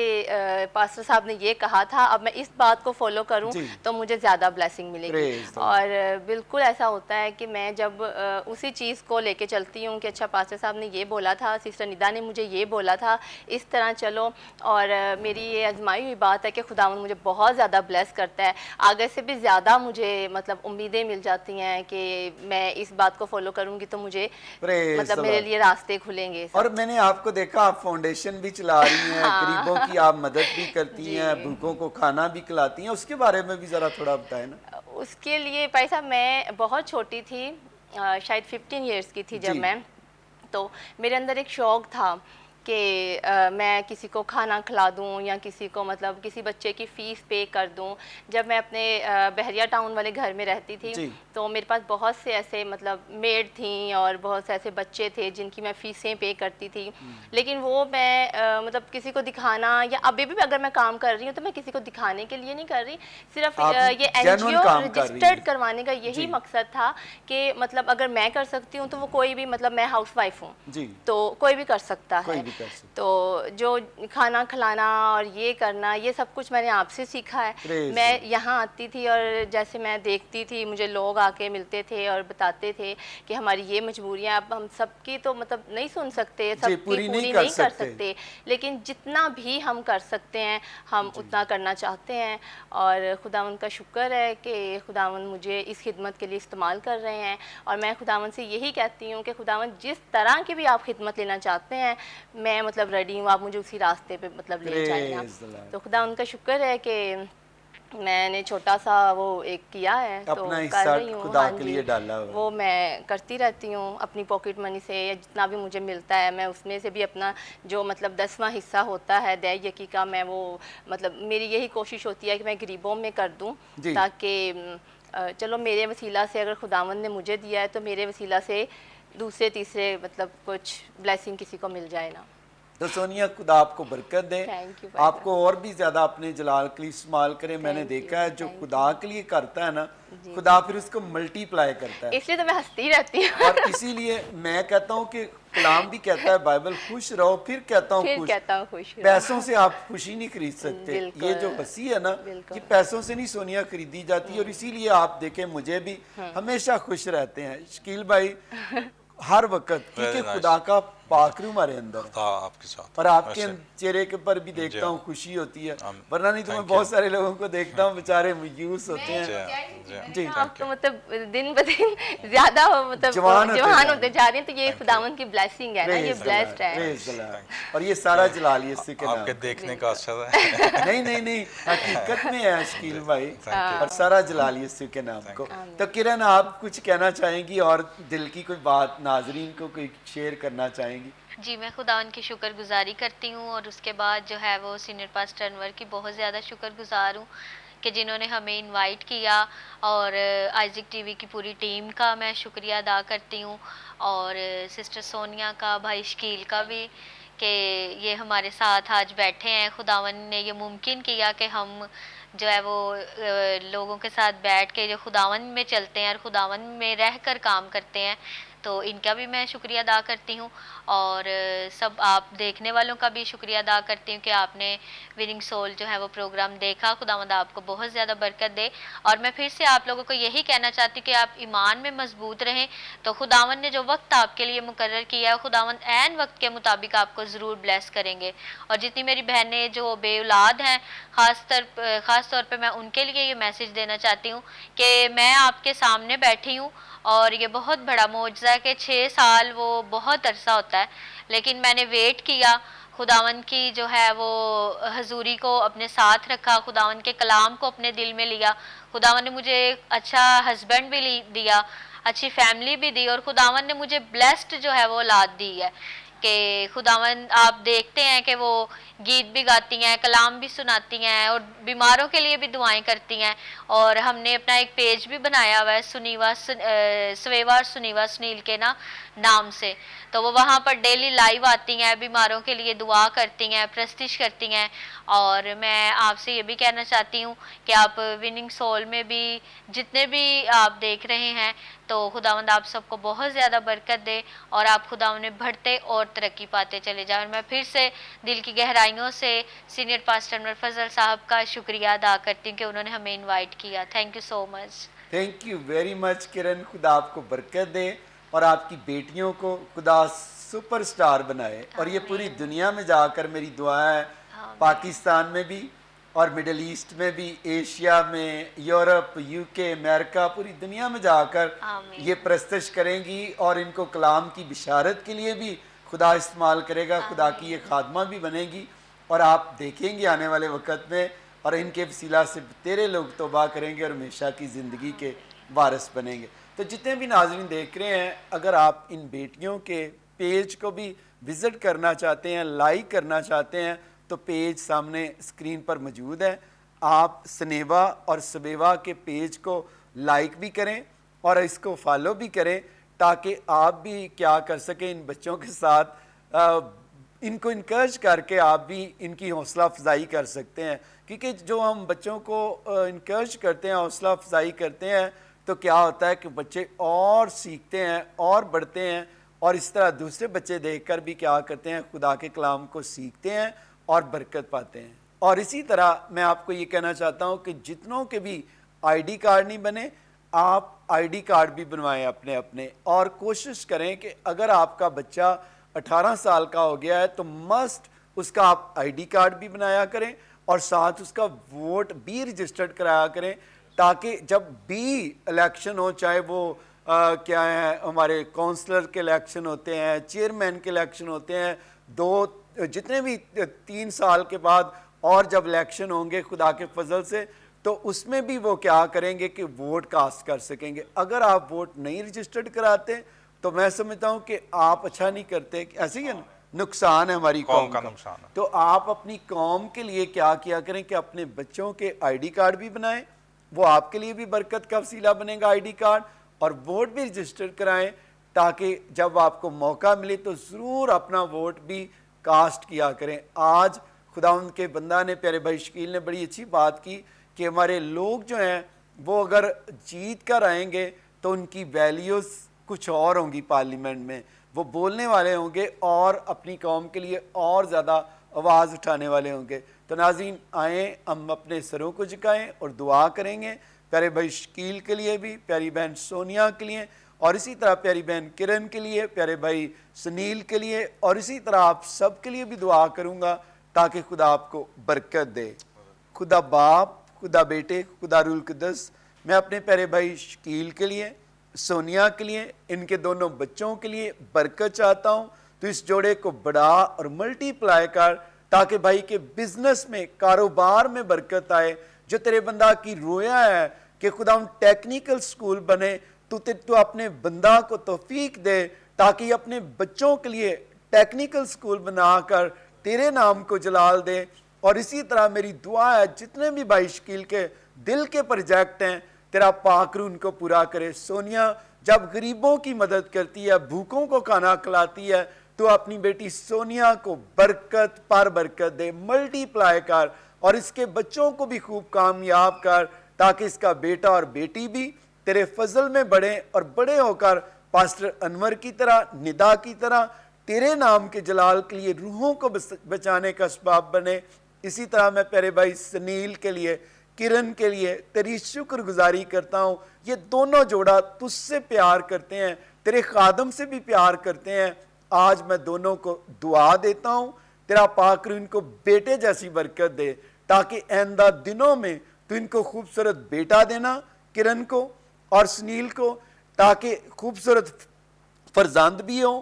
पास्टर साहब ने ये कहा था, अब मैं इस बात को फॉलो करूँ तो मुझे ज़्यादा ब्लेसिंग मिलेगी। और बिल्कुल ऐसा होता है कि मैं जब उसी चीज़ को लेके चलती हूँ कि अच्छा पास्टर साहब ने ये बोला था, सिस्टर निदा ने मुझे ये बोला था, इस तरह चलो। और मेरी ये आजमाई हुई बात है कि खुदावंद मुझे बहुत ज़्यादा ब्लेस करता है, आगे से भी ज़्यादा मुझे मतलब उम्मीदें मिल जाती हैं कि मैं इस बात को फॉलो करूंगी तो मुझे मतलब मेरे लिए रास्ते खुलेंगे। और मैंने आपको देखा आप फाउंडेशन भी चला रही हैं, गरीबों की आप मदद भी करती हैं, भूखों को खाना भी खिलाती हैं, उसके बारे में भी ज़रा थोड़ा बताएं ना। उसके लिए पैसा मैं बहुत छोटी थी, शायद 15 ईयर्स की थी जब मैं, तो मेरे अंदर एक शौक़ था कि मैं किसी को खाना खिला दूं या किसी को मतलब किसी बच्चे की फ़ीस पे कर दूं। जब मैं अपने बहरिया टाउन वाले घर में रहती थी जी। तो मेरे पास बहुत से ऐसे मतलब मेड थी और बहुत से ऐसे बच्चे थे जिनकी मैं फ़ीसें पे करती थी, लेकिन वो मैं मतलब किसी को दिखाना या अभी भी अगर मैं काम कर रही हूँ तो मैं किसी को दिखाने के लिए नहीं कर रही, सिर्फ आप ये genuine NGO काम कर रही रजिस्टर्ड हैं। करवाने का यही जी। मकसद था कि मतलब अगर मैं कर सकती हूँ तो वो कोई भी, मतलब मैं हाउस वाइफ हूँ जी। तो कोई भी कर सकता कोई है। भी कर सकता है। तो जो खाना खिलाना और ये करना ये सब कुछ मैंने आपसे सीखा है। Praise मैं God। यहाँ आती थी और जैसे मैं देखती थी, मुझे लोग आके मिलते थे और बताते थे कि हमारी ये मजबूरियाँ, अब हम सबकी तो मतलब नहीं सुन सकते, सबकी पूरी नहीं पूरी कर नहीं कर सकते। सकते, लेकिन जितना भी हम कर सकते हैं हम उतना करना चाहते हैं। और खुदावंद का शुक्र है कि खुदावंद मुझे इस खिदमत के लिए इस्तेमाल कर रहे हैं और मैं खुदावंद से यही कहती हूँ कि खुदावंद जिस तरह की भी आप खिदमत लेना चाहते हैं मैं मतलब रेडी हूँ, आप मुझे उसी रास्ते पे मतलब ले जाएं आप। Praise the Lord। तो खुदावंद का शुक्र है कि मैंने छोटा सा वो एक किया है तो अपना कर हिस्सा रही हूँ। खुदा हाँ के जी, लिए डाला हुआ है। वो मैं करती रहती हूँ अपनी पॉकेट मनी से, या जितना भी मुझे मिलता है मैं उसमें से भी अपना जो मतलब 10वां हिस्सा होता है दया यकी का, मैं वो मतलब मेरी यही कोशिश होती है कि मैं गरीबों में कर दूँ, जी। ताकि चलो मेरे वसीला से अगर खुदावंद ने मुझे दिया है तो मेरे वसीला से दूसरे तीसरे मतलब कुछ ब्लेसिंग किसी को मिल जाए ना। तो सोनिया खुदा आपको बरकत दे, Thank you, भाई आपको और भी ज्यादा अपने जलाल के लिए इस्तेमाल करे। मैंने Thank देखा you, है जो thank खुदा के लिए करता है ना, जी, खुदा फिर उसको मल्टीप्लाई करता है। इसलिए तो मैं हंसती रहती हूँ। और इसीलिए मैं कहता हूँ कि कलाम भी कहता है बाइबल, खुश रहो, फिर कहता हूँ फिर खुश। कहता हूँ खुश रहो। पैसों से आप खुशी नहीं खरीद सकते। बिल्कुल, ये जो हंसी है ना, बिल्कुल। ये पैसों से नहीं सोनिया खरीदी जाती। और इसीलिए आप देखें मुझे भी हमेशा खुश रहते हैं शकील भाई हर वक्त, क्योंकि Very nice। खुदा का पाकरू हमारे अंदर है खुदा आपके साथ और आपके वैसे। चेहरे के पर भी देखता जी। हूँ खुशी होती है, आमीन। वरना नहीं तो मैं Thank बहुत you। सारे लोगों को देखता हूँ बेचारे मायूस होते हैं। जी। जी। आप तो मतलब दिन ब दिन ज्यादा मतलब जवान होते जा जवान रहे होते जा रही हैं, तो ये खुदावन की ब्लेसिंग है ना, ये Praise the ब्लेस्ड Lord, है। praise the Lord। और ये सारा जलाल यीशु के नाम आपके का। देखने का असर है। नहीं नहीं नहीं, हकीकत में है शकील भाई, Thank you। और सारा जलाल यीशु के नाम को। तो किरण आप कुछ कहना चाहेंगी और दिल की कोई बात नाजरीन को कोई शेयर करना चाहेंगी? जी, मैं खुदावन की शुक्रगुज़ारी करती हूँ और उसके बाद जो है वो सीनियर पास्टर अनवर की बहुत ज़्यादा शुक्रगुज़ार हूँ कि जिन्होंने हमें इनवाइट किया, और आइज़िक टीवी की पूरी टीम का मैं शुक्रिया अदा करती हूँ, और सिस्टर सोनिया का, भाई शकील का भी, कि ये हमारे साथ आज बैठे हैं। खुदावन ने ये मुमकिन किया कि हम जो है वो लोगों के साथ बैठ के जो खुदावन में चलते हैं और खुदावन में रह कर काम करते हैं, तो इनका भी मैं शुक्रिया अदा करती हूँ। और सब आप देखने वालों का भी शुक्रिया अदा करती हूँ कि आपने विनिंग सोल जो है वो प्रोग्राम देखा। खुदावंद आपको बहुत ज़्यादा बरकत दे। और मैं फिर से आप लोगों को यही कहना चाहती हूँ कि आप ईमान में मजबूत रहें, तो खुदावंद ने जो वक्त आपके लिए मुकर्रर किया है, खुदावंद ऐन वक्त के मुताबिक आपको ज़रूर ब्लेस करेंगे। और जितनी मेरी बहनें जो बेऔलाद हैं, ख़ास तौर पे मैं उनके लिए ये मैसेज देना चाहती हूँ कि मैं आपके सामने बैठी हूँ, और ये बहुत बड़ा मौजज़ा है कि 6 साल वो बहुत अरसा होता है, लेकिन मैंने वेट किया, खुदावन की जो है वो हजूरी को अपने साथ रखा, खुदावन के कलाम को अपने दिल में लिया। खुदावन ने मुझे एक अच्छा हस्बैंड भी दिया, अच्छी फैमिली भी दी, और खुदावन ने मुझे ब्लेस्ड जो है वो औलाद दी है कि खुदावन आप देखते हैं कि वो गीत भी गाती हैं, कलाम भी सुनाती हैं, और बीमारों के लिए भी दुआएं करती हैं। और हमने अपना एक पेज भी बनाया हुआ है सवेवा सुनीवा सुनील के नाम से, तो वो वहाँ पर डेली लाइव आती हैं, बीमारों के लिए दुआ करती हैं, प्रस्तिश करती हैं। और मैं आपसे ये भी कहना चाहती हूँ कि आप विनिंग सोल में भी जितने भी आप देख रहे हैं, तो खुदावंद आप सबको बहुत ज़्यादा बरकत दे और आप खुदावंद में बढ़ते और तरक्की पाते चले जाएं। और मैं फिर से दिल की गहराइयों से सीनियर पास्टर अनवर फजल साहब का शुक्रिया अदा करती हूँ कि उन्होंने हमें इनवाइट किया। Thank you so much. Thank you very much Kiran, खुदा आपको बरकत दे और आपकी बेटियों को खुदा सुपरस्टार बनाए। और ये पूरी दुनिया में जाकर मेरी दुआ है, पाकिस्तान में भी और मिडल ईस्ट में भी, एशिया में, यूरोप, यूके, अमेरिका, पूरी दुनिया में जाकर ये प्रस्तश करेंगी और इनको कलाम की बिशारत के लिए भी खुदा इस्तेमाल करेगा। खुदा की ये खादमा भी बनेगी और आप देखेंगे आने वाले वक़्त में, और इनके वसीला से तेरे लोग तौबा करेंगे और हमेशा की ज़िंदगी के वारिस बनेंगे। तो जितने भी नाज़रीन देख रहे हैं, अगर आप इन बेटियों के पेज को भी विज़िट करना चाहते हैं, लाइक करना चाहते हैं, तो पेज सामने स्क्रीन पर मौजूद है। आप स्नेवा और सवेवा के पेज को लाइक भी करें और इसको फॉलो भी करें, ताकि आप भी क्या कर सकें, इन बच्चों के साथ इनको इनकरेज करके आप भी इनकी हौसला अफजाई कर सकते हैं। क्योंकि जो हम बच्चों को इनकरेज करते हैं, हौसला अफजाई करते हैं, तो क्या होता है कि बच्चे और सीखते हैं और बढ़ते हैं, और इस तरह दूसरे बच्चे देखकर भी क्या करते हैं, खुदा के कलाम को सीखते हैं और बरकत पाते हैं। और इसी तरह मैं आपको ये कहना चाहता हूँ कि जितनों के भी आईडी कार्ड नहीं बने, आप आईडी कार्ड भी बनवाएं अपने अपने, और कोशिश करें कि अगर आपका बच्चा 18 साल का हो गया है तो मस्ट उसका आप आईडी कार्ड भी बनाया करें और साथ उसका वोट भी रजिस्टर्ड कराया करें, ताकि जब भी इलेक्शन हो, चाहे वो क्या है, हमारे काउंसलर के इलेक्शन होते हैं, चेयरमैन के इलेक्शन होते हैं, जितने भी 3 साल के बाद और जब इलेक्शन होंगे खुदा के फजल से, तो उसमें भी वो क्या करेंगे कि वोट कास्ट कर सकेंगे। अगर आप वोट नहीं रजिस्टर्ड कराते तो मैं समझता हूँ कि आप अच्छा नहीं करते, ऐसे ही है ना, नुकसान है हमारी कौम का नुकसान है। तो आप अपनी कौम के लिए क्या किया करें कि अपने बच्चों के आईडी कार्ड भी बनाएं, वो आपके लिए भी बरकत का वसीला बनेगा आईडी कार्ड, और वोट भी रजिस्टर कराएं, ताकि जब आपको मौका मिले तो ज़रूर अपना वोट भी कास्ट किया करें। आज खुदावंद के बंदा ने, प्यारे भाई शकील ने बड़ी अच्छी बात की कि हमारे लोग जो हैं वो अगर जीत कर आएंगे तो उनकी वैल्यूज़ कुछ और होंगी, पार्लियामेंट में वो बोलने वाले होंगे और अपनी कौम के लिए और ज़्यादा आवाज़ उठाने वाले होंगे। तो नाज़रीन आएँ, हम अपने सरों को झुकाएं और दुआ करेंगे प्यारे भाई शकील के लिए भी, प्यारी बहन सोनिया के लिए, और इसी तरह प्यारी बहन किरण के लिए, प्यारे भाई सुनील के लिए, और इसी तरह आप सब के लिए भी दुआ करूँगा ताकि खुदा आपको बरकत दे। खुदा बाप, खुदा बेटे, खुदा रूल कुद्दस, मैं अपने प्यारे भाई शकील के लिए, सोनिया के लिए, इनके दोनों बच्चों के लिए बरकत चाहता हूँ। तो इस जोड़े को बढ़ा और मल्टीप्लाई कर, ताकि भाई के बिजनेस में, कारोबार में बरकत आए। जो तेरे बंदा की रोया है कि खुदा टेक्निकल स्कूल बने, तो अपने बंदा को तौफीक दे ताकि अपने बच्चों के लिए टेक्निकल स्कूल बनाकर तेरे नाम को जलाल दे। और इसी तरह मेरी दुआ है जितने भी भाई शकील के दिल के प्रोजेक्ट हैं, तेरा पाक रूह उनको पूरा करे। सोनिया जब गरीबों की मदद करती है, भूखों को खाना खिलाती है, तो अपनी बेटी सोनिया को बरकत पर बरकत दे, मल्टीप्लाई कर, और इसके बच्चों को भी खूब कामयाब कर, ताकि इसका बेटा और बेटी भी तेरे फजल में बढ़े और बड़े होकर पास्टर अनवर की तरह, निदा की तरह तेरे नाम के जलाल के लिए रूहों को बचाने का सबब बने। इसी तरह मैं प्यारे भाई सुनील के लिए, किरण के लिए तेरी शुक्रगुजारी करता हूँ। ये दोनों जोड़ा तुझसे प्यार करते हैं, तेरे खादम से भी प्यार करते हैं। आज मैं दोनों को दुआ देता हूँ, तेरा पाक रूह इनको बेटे जैसी बरकत दे, ताकि आइंदा दिनों में तू इनको खूबसूरत बेटा देना, किरण को और सुनील को, ताकि खूबसूरत फरजंद भी हो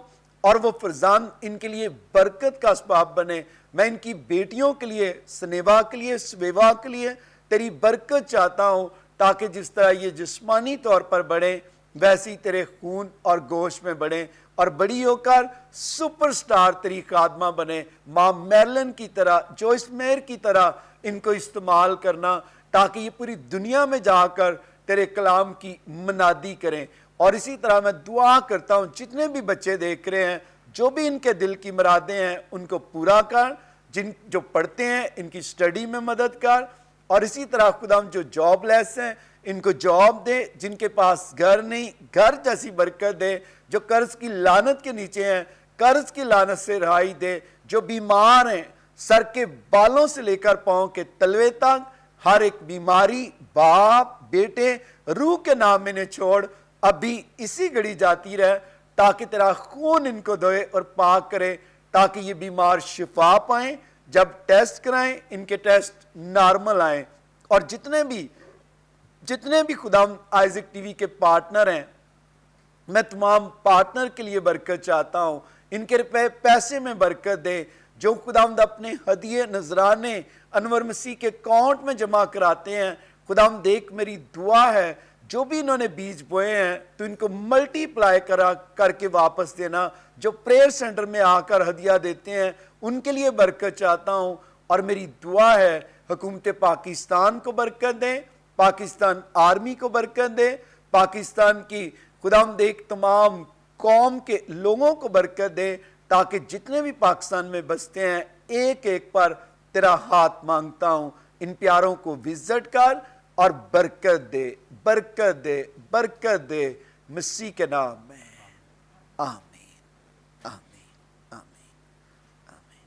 और वो फरजंद इनके लिए बरकत का असबाब बने। मैं इनकी बेटियों के लिए, स्नेवा के लिए, सवेवा के लिए तेरी बरकत चाहता हूँ, ताकि जिस तरह ये जिस्मानी तौर पर बढ़े, वैसी तेरे खून और गोश्त में बढ़े और बड़ी होकर सुपरस्टार तेरी खादमा बने। माँ मैरलन की तरह, जोइस मेयर की तरह इनको इस्तेमाल करना, ताकि ये पूरी दुनिया में जाकर तेरे कलाम की मनादी करें। और इसी तरह मैं दुआ करता हूँ जितने भी बच्चे देख रहे हैं, जो भी इनके दिल की मुरादें हैं उनको पूरा कर, जो पढ़ते हैं इनकी स्टडी में मदद कर, और इसी तरह खुदा जो जॉबलेस हैं इनको जॉब दे, जिनके पास घर नहीं घर जैसी बरकत दे, जो कर्ज की लानत के नीचे हैं कर्ज की लानत से रहाई दे, जो बीमार हैं सर के बालों से लेकर पाँव के तलवे तक हर एक बीमारी बाप बेटे रूह के नाम में छोड़ अभी इसी घड़ी जाती रहे, ताकि तेरा खून इनको धोए और पाक करे, ताकि ये बीमार शिफा पाएं। जब टेस्ट कराएं इनके टेस्ट नॉर्मल आए। और जितने भी खुदा आइज़िक टीवी के पार्टनर हैं, मैं तमाम पार्टनर के लिए बरकत चाहता हूँ। इनके पैसे में बरकत दे, जो खुदावंद अपने हदिये नजराने अनवर मसीह के अकाउंट में जमा कराते हैं। खुदावंद देख मेरी दुआ है जो भी इन्होंने बीज बोए हैं तो इनको मल्टीप्लाई करा करके वापस देना। जो प्रेयर सेंटर में आकर हदिया देते हैं उनके लिए बरकत चाहता हूं। और मेरी दुआ है हुकूमत पाकिस्तान को बरकत दें, पाकिस्तान आर्मी को बरकत दें, पाकिस्तान की खुदावंद एक तमाम कौम के लोगों को बरकत दे, ताकि जितने भी पाकिस्तान में बसते हैं एक एक पर तेरा हाथ मांगता हूं। इन प्यारों को विजिट कर और बरकत दे, बरकत दे, बरकत दे, मसीह के नाम में आमीन, आमीन, आमीन, आमीन।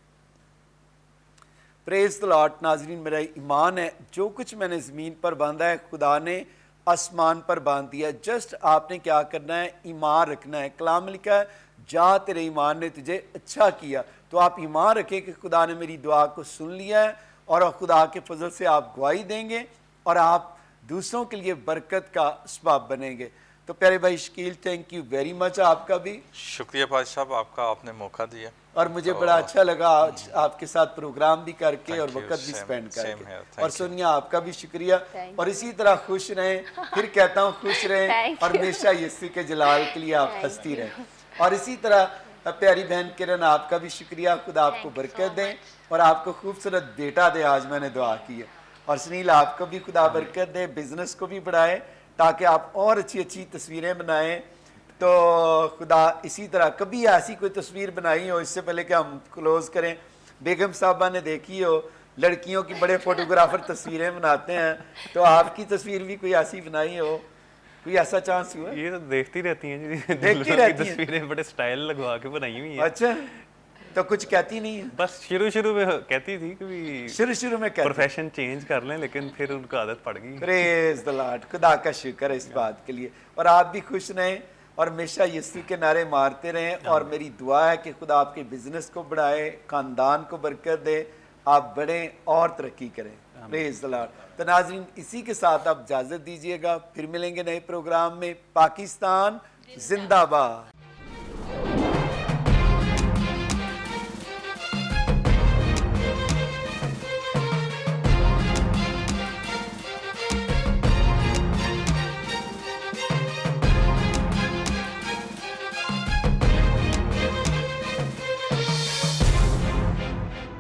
Praise the Lord. नाजरीन, मेरा ईमान है जो कुछ मैंने ज़मीन पर बांधा है खुदा ने आसमान पर बांध दिया। जस्ट आपने क्या करना है, ईमान रखना है। कलाम लिखा है जा तेरे ईमान ने तुझे अच्छा किया। तो आप ईमान रखें कि खुदा ने मेरी दुआ को सुन लिया है और खुदा के फजल से आप गवाही देंगे और आप दूसरों के लिए बरकत का सबब बनेंगे। तो प्यारे भाई Shakeel, thank you very much. आपका भी शुक्रिया भाई साहब, आपका आपने मौका दिया और मुझे बड़ा अच्छा लगा आज आपके साथ प्रोग्राम भी करके और वक्त भी स्पेंड करके। और सोनिया, आपका भी शुक्रिया और इसी तरह खुश रहें। फिर कहता हूँ खुश रहें और हमेशा यीशु के जलाल के लिए आप हंसती रहें। और इसी तरह प्यारी बहन किरण, आपका भी शुक्रिया। खुदा आपको बरकत दें और आपको खूबसूरत बेटा दे, आज मैंने दुआ की है। और सुनील, आपको भी खुदा बरकत दे, बिजनेस को भी बढ़ाए ताकि आप और अच्छी अच्छी तस्वीरें बनाएं। तो खुदा इसी तरह कभी ऐसी कोई तस्वीर बनाई हो, इससे पहले कि हम क्लोज करें, बेगम साहबा ने देखी हो लड़कियों की बड़े फोटोग्राफर तस्वीरें बनाते हैं, तो आपकी तस्वीर भी कोई ऐसी बनाई हो, कोई ऐसा चांस हुआ? ये तो देखती रहती हैं जी, देखती रहती हैं तस्वीरें बड़े स्टाइल लगवा के बनाई हुई हैं। अच्छा, तो कुछ कहती नहीं है? बस शुरू में कहती थी कि शुरू में प्रोफेशन चेंज कर लें, लेकिन फिर उनको आदत पड़ गई। Praise the Lord. खुदा का शुक्र है इस बात के लिए। और आप भी खुश रहें और हमेशा यीशु के नारे मारते रहें। और मेरी दुआ है कि खुदा आपके बिजनेस को बढ़ाए, खानदान को बरकत दे, आप बढ़ें और तरक्की करें। Praise the Lord. तो नाज़रीन, इसी के साथ आप इजाज़त दीजिएगा, फिर मिलेंगे नए प्रोग्राम में। पाकिस्तान जिंदाबाद।